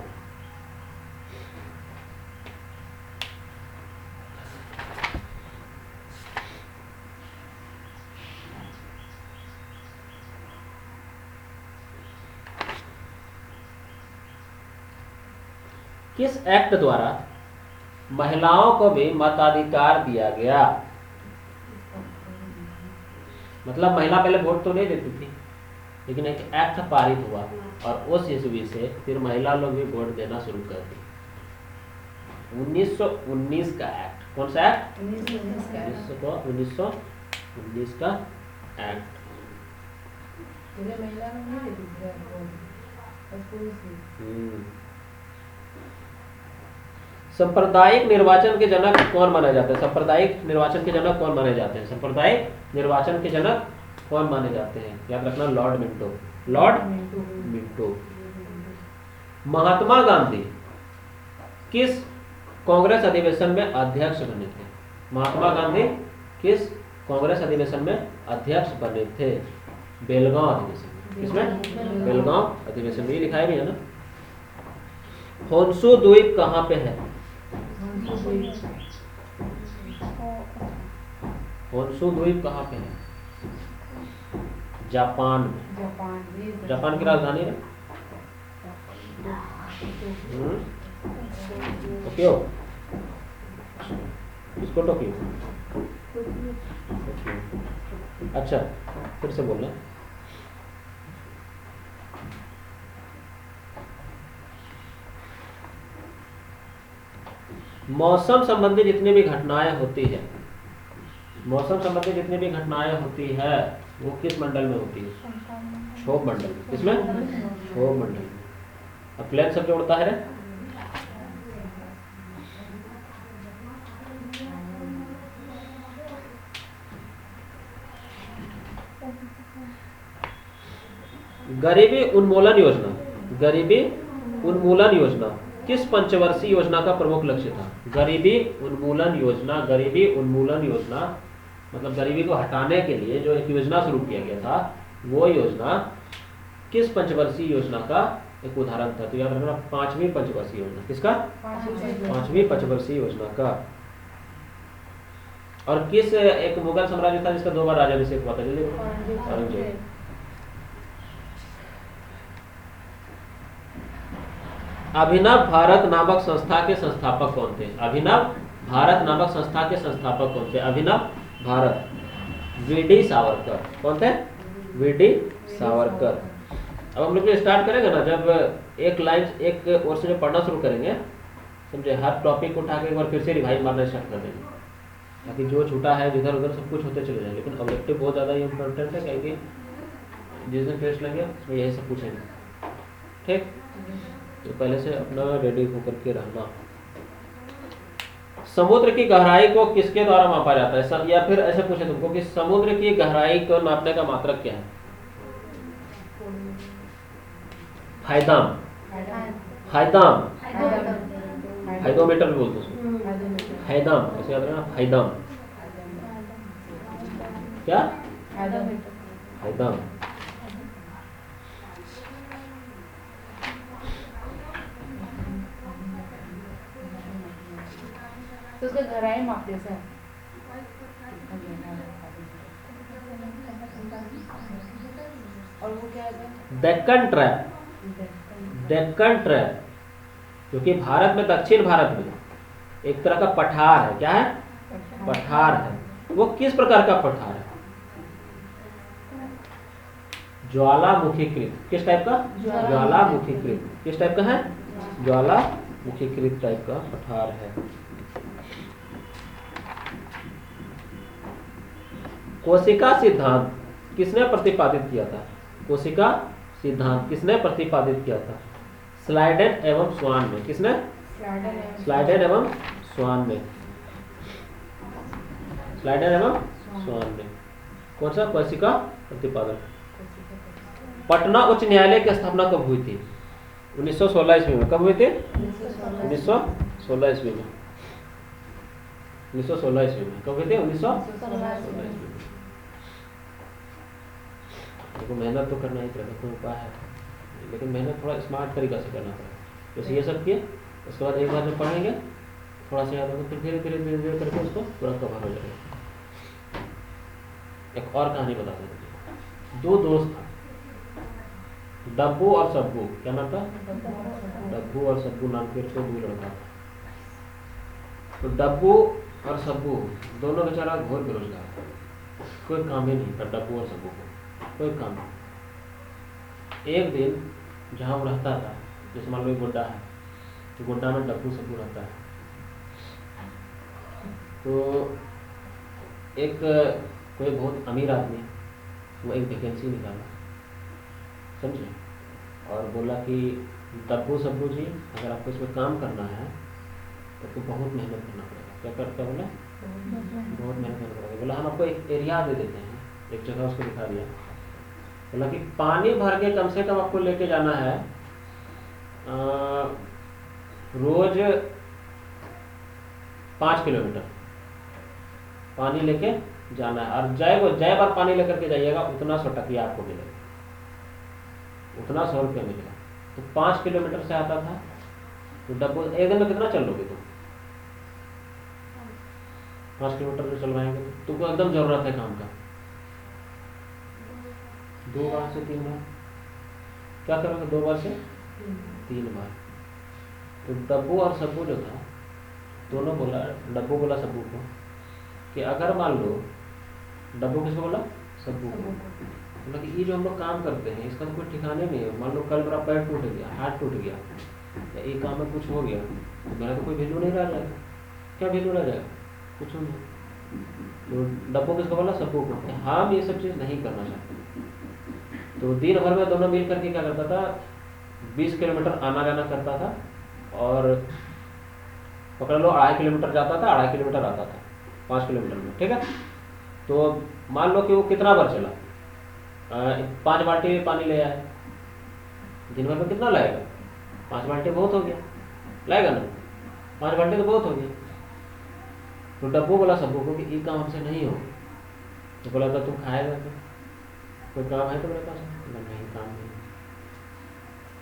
किस एक्ट द्वारा महिलाओं को भी मताधिकार दिया गया? मतलब महिला पहले वोट तो नहीं देती थी, लेकिन एक एक्ट पारित हुआ और उस ईस्वी से फिर महिला लोग भी वोट देना शुरू कर दी। 1919 का एक्ट। कौन सा एक्ट? 1919 का एक्ट। सांप्रदायिक निर्वाचन के जनक कौन माने जाते हैं? सांप्रदायिक निर्वाचन के जनक कौन माने जाते हैं? सांप्रदायिक निर्वाचन के जनक कौन माने जाते हैं? याद रखना, Lord Minto. Lord Minto. Mahatma Gandhi किस कांग्रेस अधिवेशन में अध्यक्ष बने थे? महात्मा गांधी किस कांग्रेस अधिवेशन में अध्यक्ष बने थे? बेलगांव अधिवेशन। किसमें? बेलगांव अधिवेशन में। लिखा भी है ना। होन्शु द्वीप कहाँ पे है? होन्शु द्वीप कहाँ पे है? जापान में। जापान की राजधानी है टोक्यो। किसको टोक्यो? अच्छा, फिर से बोलना। मौसम संबंधी जितनी भी घटनाएं होती है, मौसम संबंधी जितनी भी घटनाएं होती है वो किस मंडल में होती है? क्षोभ मंडल में। किसमें? क्षोभ मंडल में। अब प्लेन सब जोड़ता है रे? गरीबी उन्मूलन योजना, गरीबी उन्मूलन योजना किस पंचवर्षीय योजना का प्रमुख लक्ष्य था? गरीबी उन्मूलन योजना, गरीबी उन्मूलन योजना मतलब गरीबी को हटाने के लिए जो एक योजना शुरू किया गया था, वो योजना किस पंचवर्षीय योजना का एक उदाहरण था? तो याद रखना, 5वीं पंचवर्षीय योजना। किसका? 5वीं पंचवर्षीय योजना का। और किस एक मुगल साम्राज्य था जिसका 2 बार राज्याभिषेक हुआ था? जल्दी औरंगजेब। अभिनव भारत नामक संस्था के संस्थापक कौन थे? अभिनव भारत नामक संस्था के संस्थापक कौन थे? अभिनव भारत। वीडी सावरकर। कौन थे? वीडी सावरकर। अब हम लोग जो स्टार्ट करेंगे ना, जब एक लाइन एक ओर से जो पढ़ना शुरू करेंगे, समझे, हर टॉपिक उठा के एक बार फिर से रिवाइज मारना स्टार्ट कर देंगे, ताकि जो छूटा है इधर उधर सब कुछ होते चले जाए। लेकिन ऑब्जेक्टिव बहुत ज़्यादा इम्पोर्टेंट है, क्योंकि जिस दिन टेस्ट लेंगे उसमें यही सब पूछेंगे, ठीक। तो पहले से अपना रेडी होकर के रहना। समुद्र की गहराई को किसके द्वारा मापा जाता है, या फिर ऐसे पूछे तुमको कि समुद्र की गहराई को नापने का मात्रक क्या है? हाइदाम, हाइदाम, हाइडोमीटर भी बोलते हैं, हाइदाम, ऐसे याद रखना, हाइदाम। क्या? हाइदाम। तो उसका गहराई मापते सर। और वो क्या है? डेक्कन ट्रैप, डेक्कन ट्रैप, क्योंकि भारत में, दक्षिण भारत में एक तरह का पठार है। क्या है? पठार है। वो किस प्रकार का पठार है? ज्वालामुखीकृत। किस टाइप का? ज्वालामुखीकृत। किस टाइप का है? ज्वालामुखीकृत टाइप का पठार है। कोशिका सिद्धांत किसने प्रतिपादित किया था? कोशिका सिद्धांत किसने प्रतिपादित किया था? स्लाइडेन एवं स्वान ने। किसने? स्लाइडेन एवं स्वान ने। स्लाइडेन एवं स्वान ने। कौन सा? कोशिका प्रतिपादन। पटना उच्च न्यायालय की स्थापना कब हुई थी? 1916 ईस्वी में। कब हुई थी? 1916 ईस्वी में। 1916 ईस्वी में। कब हुई थी? 1916 ईस्वी में। देखो मेहनत तो करना ही पड़ेगा, कोई उपाय है, लेकिन मेहनत थोड़ा स्मार्ट तरीका से करना पड़ेगा। जैसे ये सब किए, उसके बाद एक बार जब पढ़ेंगे थोड़ा सा याद होगा, फिर धीरे धीरे धीरे धीरे करके उसको पूरा कवर हो जाएगा। एक और कहानी बता देते। दो दोस्त था, डब्बू और सब्बू। क्या नाम था? डब्बू और सब्बू नाम के तो दो लड़का था। तो डब्बू और सब्बू दोनों बेचारा घोर बेरोजगार, कोई काम ही नहीं था डब्बू और सब्बू को, कोई काम नहीं। एक दिन जहाँ वो रहता था, जैसे मान लो गोड्डा है, तो गोड्डा में डब्बू सब्बू रहता है। तो एक कोई बहुत अमीर आदमी, वो एक वैकेंसी निकाला, समझे, और बोला कि डब्बू सब्बू जी, अगर आपको इसमें काम करना है तो आपको बहुत मेहनत करना पड़ेगा। क्या करता? बोला बहुत मेहनत करना पड़ेगा। बोला हम आपको एक एरिया दे देते हैं, एक जगह उसको दिखा दिया। बोला कि पानी भर के कम से कम आपको लेके जाना है रोज 5 किलोमीटर पानी लेके जाना है, और जय बार पानी लेकर के जाइएगा उतना 100 टकिया आपको मिलेगा, उतना 100 रुपया मिलेगा। तो 5 किलोमीटर से आता था, तो डब्बू एक दिन में कितना चल लोगे तुम? 5 किलोमीटर जो चलवाएंगे तो तुमको एकदम जरूरत है काम का, 2 बार से 3 बार। क्या करोगे? 2 बार से 3 बार। तो डब्बू और सब्बू जो था, दोनों बोला, डब्बू बोला सब्बू को कि अगर मान लो, डब्बू किसको बोला? सब्बू को। बोला कि ये जो हम लोग काम करते हैं इसका तो कोई ठिकाने नहीं है। मान लो कल मेरा पैर टूट गया, हाथ टूट गया, या एक काम में कुछ हो गया, तो मेरा तो कोई वैल्यू नहीं रह जाएगा। क्या वैल्यू रह जाएगा? कुछ नहीं। तो डब्बू किसको बोला? सब्बू को। हम ये सब चीज़ नहीं करना चाहते। तो दिन भर में दोनों मिल करके क्या करता था, 20 किलोमीटर आना जाना करता था, और पकड़ लो 2.5 किलोमीटर जाता था, 2.5 किलोमीटर आता था 5 किलोमीटर में, ठीक है। तो मान लो कि वो कितना बार चला, 5 बाल्टी पानी ले आए, दिन भर में कितना लाएगा? 5 बाल्टी बहुत हो गया, लाएगा ना? 5 बाल्टी तो बहुत हो गया। तो डब्बू बोला सब्बू को कि ये काम हमसे नहीं हो। तो बोला था तुम खाएगा तो कोई काम है तुम्हारे पास? नहीं, काम नहीं।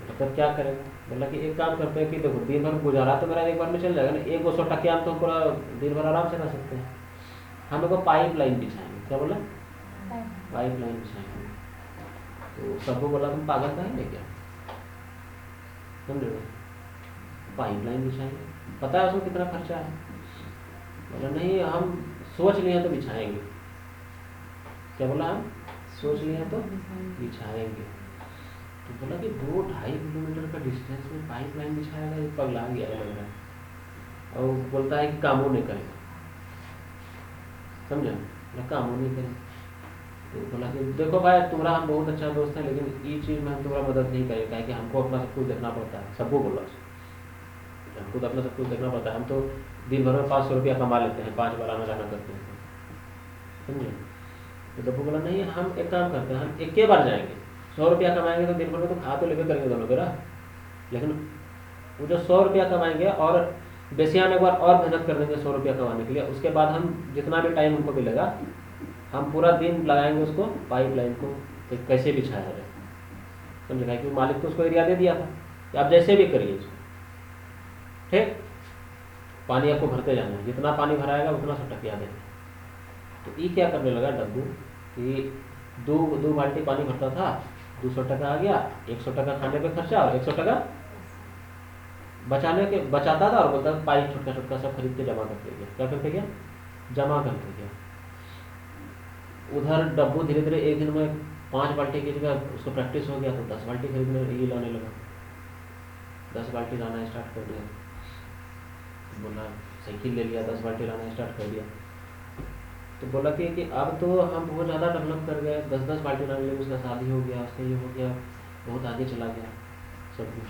मतलब क्या करेगा? बोला कि एक काम करते हैं कि देखो दिन भर गुजारा तो मेरा एक बार में चल जाएगा ना, 100 टकिया हम तो पूरा दिन भर आराम से कर सकते हैं। हम लोग पाइप लाइन बिछाएंगे। क्या बोला? पाइप लाइन बिछाएंगे। तो सबको बोला तुम पागल का है क्या, समझे? पाइप लाइन बिछाएंगे, पता है उसमें कितना खर्चा है? बोला नहीं, हम सोच लिए तो बिछाएंगे। क्या बोला? हम सोच लिए तो बिछाएंगे। तो बोला कि 2-2.5 किलोमीटर का डिस्टेंस में पाइप लाइन बिछाएगा, ये पगला गया है लग रहा है। और बोलता है कि कामों नहीं करेगा, समझा? कामों नहीं करेगा। तो बोला कि देखो भाई तुम्हारा हम बहुत अच्छा दोस्त है, लेकिन ये चीज़ में हम तुम्हारा मदद नहीं करेंगे, काहे कि हमको अपना सब कुछ देखना पड़ता है। सबको बोला उसने, हमको तो अपना सब कुछ देखना पड़ता है, हम तो दिन भर में 500 रुपया कमा लेते हैं, 5 बार आना जाना करते हैं, समझे। तो डब्बू बोला नहीं, हम एक काम करते हैं, हम एक ही बार जाएंगे, 100 रुपया कमाएंगे तो दिन भर में तो खा तो लेके करेंगे दोनों बेरा, लेकिन वो जो 100 रुपया कमाएंगे और बेसिया में एक बार और मेहनत कर देंगे 100 रुपया कमाने के लिए, उसके बाद हम जितना भी टाइम हमको मिलेगा हम पूरा दिन लगाएंगे उसको पाइपलाइन को तो कैसे बिछाया जाए, समझेगा। क्योंकि मालिक तो उसको एरिया दे दिया था कि आप जैसे भी करिए इसको, ठीक। पानी आपको भरते जाना है, जितना पानी भराएगा उतना 100 टकिया देंगे। तो ये क्या करने लगा डब्बू कि दो बाल्टी पानी भरता था, 200 टका आ गया, 100 टका खाने पे खर्चा और 100 टका बचाता था, और बोलता पाइप छोटका छोटका सब खरीद के जमा करते गया। क्या करते गया? जमा करते गया। उधर डब्बू धीरे धीरे एक दिन में 5 बाल्टी की जगह उसको प्रैक्टिस हो गया, तो 10 बाल्टी खरीदने ये लाने लगा, 10 बाल्टी लाना स्टार्ट कर दिया। बोला साइकिल ले लिया, 10 बाल्टी लाना स्टार्ट कर दिया। तो बोला कि अब तो हम बहुत ज़्यादा डेवलप कर गए, 10-10 बाल्टी लाने लगे, उसका शादी हो गया, उसका ये हो गया, बहुत आगे चला गया सब कुछ।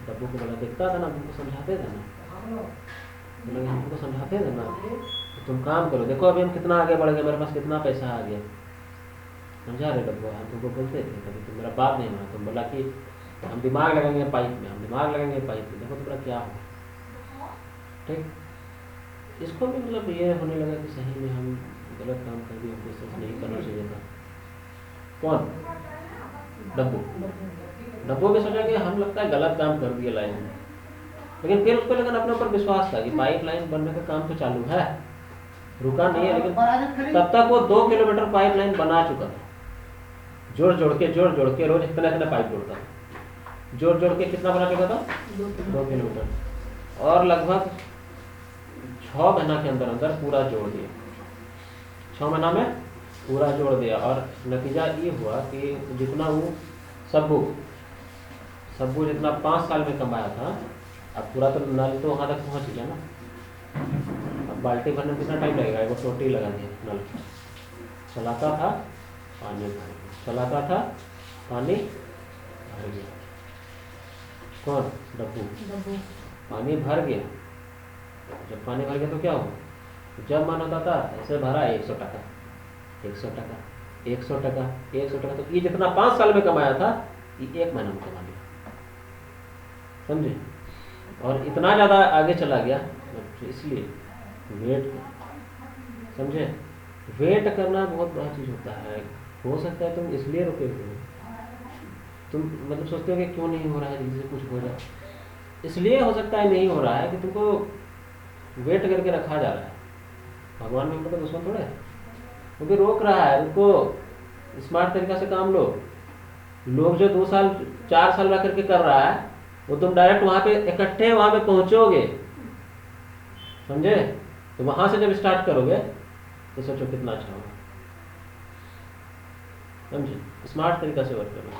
डब्बू को बोला देखता था ना, हमको समझाते थे ना, बोला हमको समझाते थे ना, तो तुम काम करो, देखो अभी हम कितना आगे बढ़ गए, मेरे पास कितना पैसा आ गया, समझा रहे डब्बू। हम तुमको बोलते थे कभी तुम मेरा बात नहीं माना, तुम बोला कि हम दिमाग लगाएंगे पाइप में, हम दिमाग लगाएंगे पाइप में, देखो तुम्हारा क्या हो, ठीक। इसको भी मतलब ये होने लगा कि सही में हम गलत काम कर दिए, हमको सच नहीं करना चाहिए था। कौन? डब्बू। डब्बू भी सोचा कि हम लगता है गलत काम कर दिए लाइन में, लेकिन फिर उसको लेकिन अपने ऊपर विश्वास था कि पाइप लाइन बनने का काम तो चालू है, रुका नहीं है। लेकिन तब तक वो 2 किलोमीटर पाइप लाइन बना चुका था, जोड़ जोड़ के रोज इतना पाइप जोड़ता था, जोड़ के कितना बना चुका था? 2 किलोमीटर। और लगभग 6 महीना के अंदर अंदर पूरा जोड़ दिया, 6 महीना में पूरा जोड़ दिया। और नतीजा ये हुआ कि जितना वो सब्बू जितना 5 साल में कमाया था, अब पूरा तो नल तो वहाँ तक पहुँच गया ना। अब बाल्टी भरने में कितना टाइम लगेगा? वो टोटी लगा दिया, नल चलाता था, पानी भर गया, चलाता था, पानी भर गया। कौन? डब्बू। पानी भर गया। जब पानी भर गया तो क्या हुआ? जब मन होता था ऐसे भरा 100 टका, 100 टका, 100 टका, 100 टका। तो ये जितना 5 साल में कमाया था ये 1 महीना में कमा लिया, समझे। और इतना ज़्यादा आगे चला गया, इसलिए वेट, समझे, वेट करना बहुत बड़ा चीज़ होता है। हो सकता है तुम इसलिए रुके हुए हो, तुम मतलब सोचते हो कि क्यों नहीं हो रहा है, जल्दी से कुछ हो जाए, इसलिए हो सकता है नहीं हो रहा है कि तुमको वेट करके रखा जा रहा है। भगवान में मतलब दुश्मन थोड़ा है, वो भी रोक रहा है, उनको स्मार्ट तरीका से काम लो। लोग जो 2 साल 4 साल रह करके कर रहा है, वो तुम डायरेक्ट वहां पे इकट्ठे वहां पे पहुंचोगे, समझे। तो वहां से जब स्टार्ट करोगे तो सोचो कितना अच्छा होगा, समझे। स्मार्ट तरीका से वर्क करो।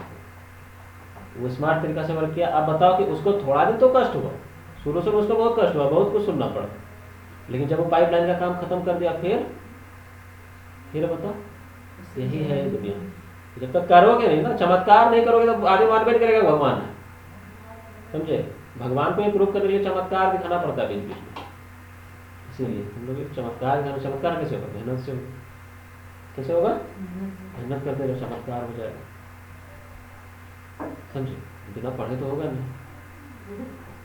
वो स्मार्ट तरीका से वर्क किया। अब बताओ कि उसको थोड़ा दिन तो कष्ट हुआ, शुरू उसको बहुत कष्ट हुआ, बहुत कुछ सुनना पड़ा, लेकिन जब वो पाइपलाइन का काम खत्म कर दिया, फिर बताओ, यही है दुनिया। जब तक करोगे नहीं ना, चमत्कार नहीं करोगे तो आगे मानवे नहीं करेगा भगवान है, समझे। भगवान को प्रूव करने के लिए चमत्कार दिखाना पड़ता है बीच बीच में, इसीलिए हम लोग चमत्कार कैसे होगा? मेहनत से। कैसे होगा? मेहनत करते रहो, चमत्कार हो जाएगा, समझे। बिना पढ़े तो होगा नहीं,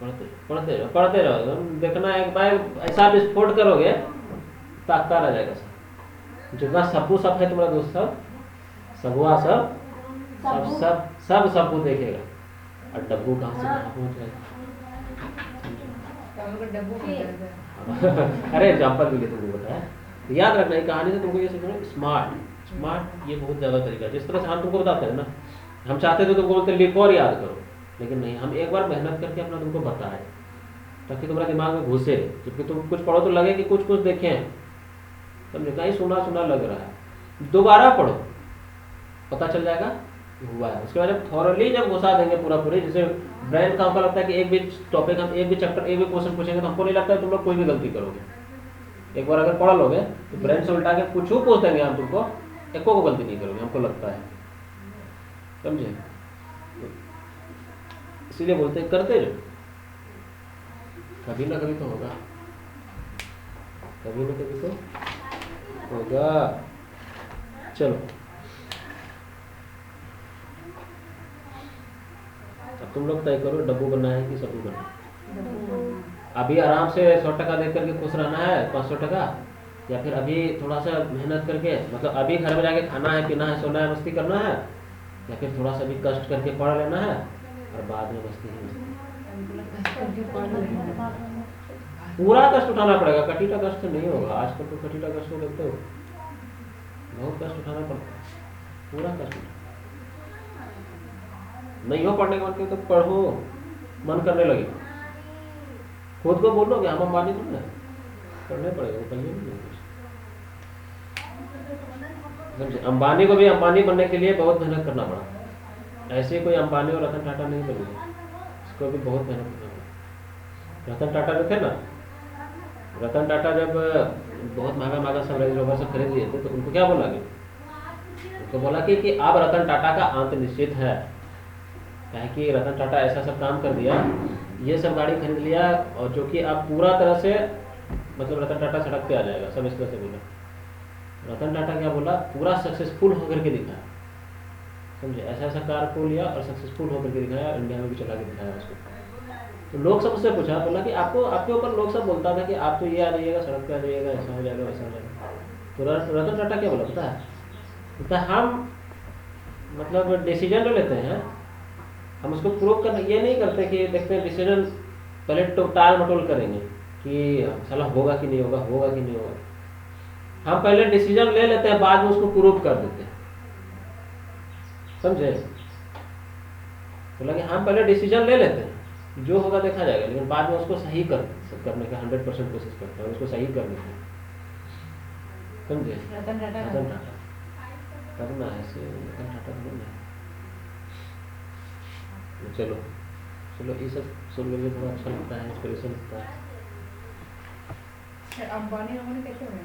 पढ़ते रहो। देखना एक बार ऐसा विस्फोट करोगे ताकता रह जाएगा सब। जितना सब्बू सब है तुम्हारा दोस्त, सबुआ सब सब्बू देखेगा, और डब्बू कहाँ से कहाँ पहुँच जाएगा। अरे एग्जाम्पल के लिए तुमको बताया, तो याद रखना, ये कहानी से तुमको ये सीखना, स्मार्ट ये बहुत ज़्यादा तरीका है। जिस तरह से हम तुमको बताते हैं ना, हम चाहते थे तुमको बोलते लिखो और याद करो, लेकिन नहीं, हम एक बार मेहनत करके अपना तुमको बताएं ताकि तुम्हारे दिमाग में घुसे। जबकि तुम कुछ पढ़ो तो लगे कि कुछ देखें, समझे, कहीं सुना लग रहा है, दोबारा पढ़ो, पता चल जाएगा हुआ है। उसके बाद जब थॉरली जब घुसा देंगे पूरी, जैसे ब्रेन का हमको लगता है कि एक भी टॉपिक हम एक भी चैप्टर एक भी क्वेश्चन पूछेंगे तो हमको नहीं लगता है तुम लोग कोई भी गलती करोगे। एक बार अगर पढ़ लोगे तो ब्रेन से उल्टा के कुछ पूछ देंगे हम तुमको, एको को गलती नहीं करोगे, हमको लगता है, समझे? इसीलिए बोलते हैं करते रहो, कभी ना कभी तो होगा, कभी ना कभी तो होगा। चलो अब तुम लोग तय करो, डब्बू बनना है कि सब्बू बनना है। अभी आराम से 100 टका दे करके खुश रहना है, 500 टका, या फिर अभी थोड़ा सा मेहनत करके, मतलब अभी घर में जाके खाना है, पीना है, सोना है, मस्ती करना है, या फिर थोड़ा सा भी कष्ट करके पढ़ लेना है और बाद में मस्ती ही मस्ती। पूरा कष्ट उठाना पड़ेगा, कटीटा कष्ट तो नहीं होगा। आजकल तो कटीटा कष्ट हो देखते हो, बहुत कष्ट उठाना पड़ता है, पूरा कष्ट उठाना। नहीं हो पढ़ने का मतलब तो पढ़ो, मन करने लगे, खुद को बोलो कि हम अंबानी तो नहीं, पढ़ने पड़ेगा, वो कहिए नहीं कुछ, समझे? अंबानी को भी अंबानी बनने के लिए बहुत मेहनत करना पड़ा। ऐसे कोई अंबानी और रतन टाटा नहीं बनेगा, इसको भी बहुत मेहनत करना पड़ा। रतन टाटा जो थे ना, रतन टाटा जब बहुत महंगा सब रेंज रोवर सब खरीद लिए थे, तो उनको क्या बोला, उनको बोला कि अब रतन टाटा का अंत निश्चित है, क्या कि रतन टाटा ऐसा सब काम कर दिया, ये सब गाड़ी खरीद लिया, और जो कि अब पूरा तरह से मतलब रतन टाटा सड़क पे आ जाएगा, सब इस तरह से बोला। रतन टाटा क्या बोला, पूरा सक्सेसफुल होकर के दिखाया, समझे? ऐसा ऐसा कार को लिया और सक्सेसफुल होकर के दिखाया, इंडिया में भी चला के दिखाया उसको। तो लोग सब उससे पूछा, बोला कि आपको, आपके ऊपर लोग सब बोलता था कि आप तो ये आ जाइएगा, सड़क पे आ जाइएगा, ऐसा हो जाएगा, वैसा हो जाएगा। तो रतन टाटा क्या बोला पता है? बोलता हम मतलब डिसीजन ले लेते हैं, हम उसको प्रूव करना ये नहीं करते कि देखते हैं डिसीजन पहले टाल मटोल करेंगे कि साला होगा कि नहीं होगा, होगा कि नहीं होगा। हम पहले डिसीजन ले लेते हैं, बाद में उसको प्रूव कर देते हैं, समझे? बोला कि हम पहले डिसीजन ले लेते हैं, जो होगा देखा जाएगा, लेकिन बाद में उसको सही करने का 100% कोशिश करते हैं, उसको सही कर देते हैं, समझे? रतन टाटा करना है ऐसे, रतन टाटा बनना है। चलो चलो, ये सब सुन के थोड़ा अच्छा लगता है, इंस्पिरेशन लगता है। अंबानी लोगों ने कैसे बना?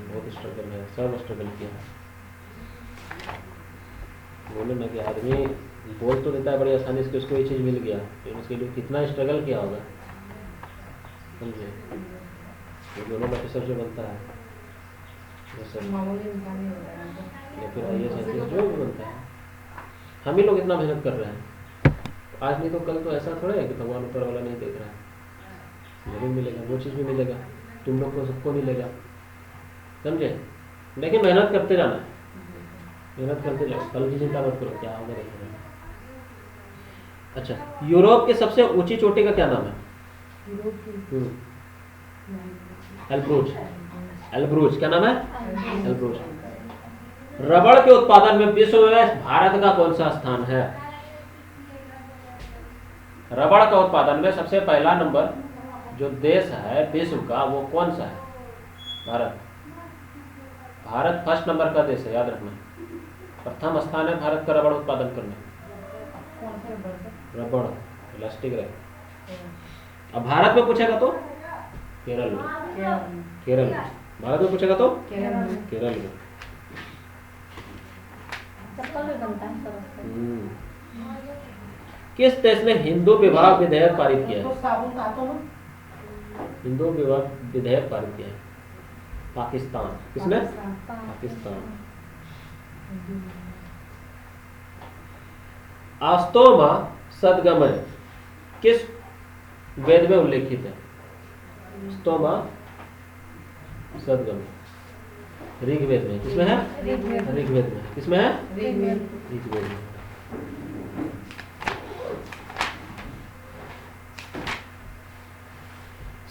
बहुत स्ट्रगल है, सब स्ट्रगल किया है। बोले ना कि आदमी बोल तो देता है बड़ी आसानी से उसको ये चीज़ मिल गया, लेकिन उसके लिए कितना स्ट्रगल किया होगा, समझे? ये दोनों ऑफिसर जो बनता है मामूली इंसान नहीं होता है, या फिर IAS जो भी बनता है, हम ही लोग इतना मेहनत कर रहे हैं, आज नहीं तो कल तो ऐसा थोड़ा है कि भगवान ऊपर वाला नहीं देख रहा है, जरूर मिलेगा, वो चीज़ भी मिलेगा, तुम लोग को सबको मिलेगा, समझे? लेकिन मेहनत करते जाना है, मेहनत करते जाओ, कल की चिंता मत करो, क्या होगा देखो। अच्छा, यूरोप के सबसे ऊंची चोटी का क्या नाम है? एल्ब्रूज। एल्ब्रूज क्या नाम है? एल्ब्रूज। रबड़ के उत्पादन में विश्व में भारत का कौन सा स्थान है? रबड़ का उत्पादन में सबसे पहला नंबर जो देश है विश्व का, वो कौन सा है? भारत। भारत फर्स्ट नंबर का देश है, याद रखना, प्रथम स्थान है भारत का रबड़ उत्पादन करने। रबड़ इलास्टिक रहे। अब भारत में पूछेगा तो केरल में, केरल में। भारत में पूछेगा तो केरल में। चप्पल भी बनता है सब। किस देश ने हिंदू विवाह विधेयक पारित किया है? हिंदू विवाह विधेयक पारित किया है पाकिस्तान। किसने? पाकिस्तान। आस्तोमा सदगमय किस वेद में उल्लेखित है? स्तोमा सदगमय ऋग्वेद में। किसमें है? ऋग्वेद में। किसमें है? ऋग्वेद में।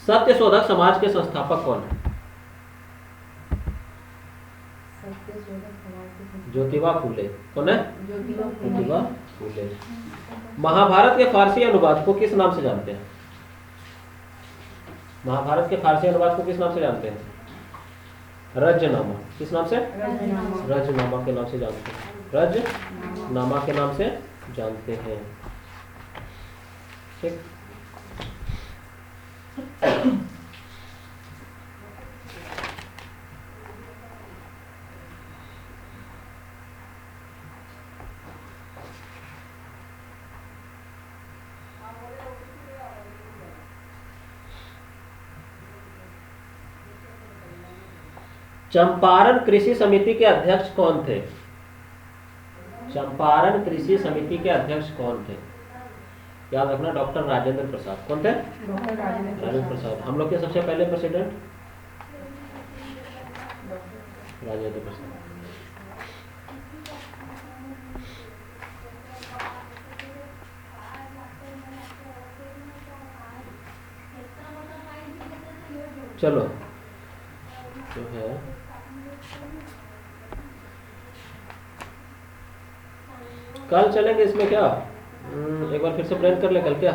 सत्यशोधक समाज के संस्थापक कौन है? ज्योतिबा फूले। कौन है? ज्योतिबा फूले। महाभारत के फारसी अनुवाद को किस नाम से जानते हैं? महाभारत के फारसी अनुवाद को किस नाम से जानते हैं? रजनामा। किस नाम से? रजनामा के नाम से जानते हैं। रजनामा के नाम से जानते हैं। ठीक। चंपारण कृषि समिति के अध्यक्ष कौन थे? चंपारण कृषि समिति के अध्यक्ष कौन थे? याद रखना, डॉक्टर राजेंद्र प्रसाद। कौन थे? डॉक्टर राजेंद्र प्रसाद। हम लोग के सबसे पहले प्रेसिडेंट राजेंद्र प्रसाद। चलो जो है कल चलेंगे इसमें क्या? एक बार फिर से प्लान कर ले कल क्या?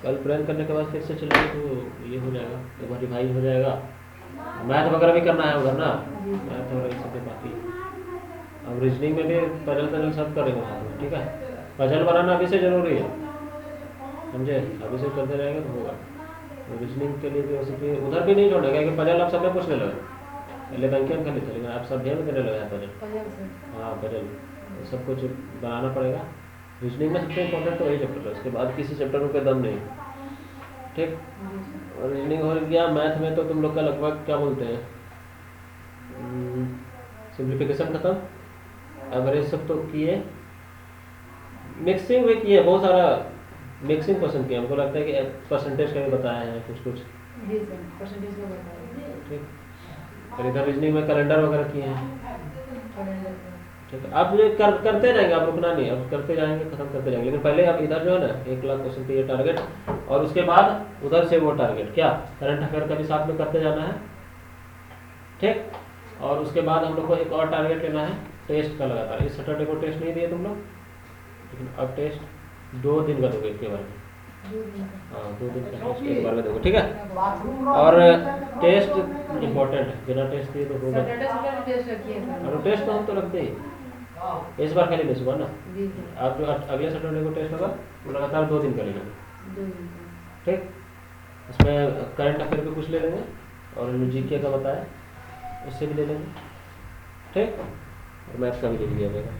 कल प्लान करने के बाद फिर से चलेंगे तो ये हो जाएगा, एक बार रिवाइज हो जाएगा। मैथ वगैरह भी करना है उधर ना, मैथ वगैरह सब बाकी। अब रीजनिंग में भी पजल सब करेंगे साथ में, ठीक है? पजल बनाना अभी से जरूरी है, समझे? अभी से करते रहेंगे तो होगा। रीजनिंग के लिए भी रेसिपी उधर भी नहीं छोड़ेगा कि पजल आप सबने पूछने लगे, पहले बैंकिंग कर लेते, लेकिन आप सब ध्यान देने लगे हैं पजल। हाँ पजल सब कुछ बनाना पड़ेगा। रीजनिंग में सबसे इम्पोर्टेंट तो वही चैप्टर है, उसके बाद किसी चैप्टर में कोई दम नहीं, ठीक? और रीजनिंग हो गया। मैथ में तो तुम लोग का लगभग क्या बोलते हैं, सिंप्लीफिकेशन खत्म, एवरेज सब तो किए, मिक्सिंग भी किए, बहुत सारा मिक्सिंग क्वेश्चन किया। हमको लगता है कि परसेंटेज का भी बताया है कुछ कुछ, जी सर, परसेंटेज का बताया। ठीक? और इधर रीजनिंग में कैलेंडर वगैरह किए हैं, कैलेंडर ठीक है? आप ये करते जाएंगे, आप रुकना नहीं, अब करते जाएंगे, खत्म करते जाएंगे। लेकिन पहले आप इधर जो है ना 1 लाख क्वेश्चन पे ये टारगेट, और उसके बाद उधर से वो टारगेट क्या करंट अफेयर का भी साथ में करते जाना है, ठीक? और उसके बाद हम लोग को एक और टारगेट लेना है टेस्ट का लगातार। इस सैटरडे को टेस्ट नहीं दिए तुम लोग, लेकिन अब टेस्ट 2 दिन का दोगे एक बार में। हाँ 2 दिन का टेस्ट एक बार में दोगे, ठीक है? और टेस्ट इम्पोर्टेंट है, बिना टेस्ट दिए तो होगा। सैटरडे सुबह टेस्ट रखिए सर। और टेस्ट तो हम तो रखते ही, इस बार खाली मिस हुआ ना। जी सर, आप जो अगले सैटरडे को टेस्ट होगा वो लगातार 2 दिन का ले लेंगे, 2 दिन का। ठीक? उसमें करंट अफेयर पे कुछ ले लेंगे, और जो जीके का बताया उससे भी ले लेंगे, ठीक? और मैथ का भी ले लिया जाएगा।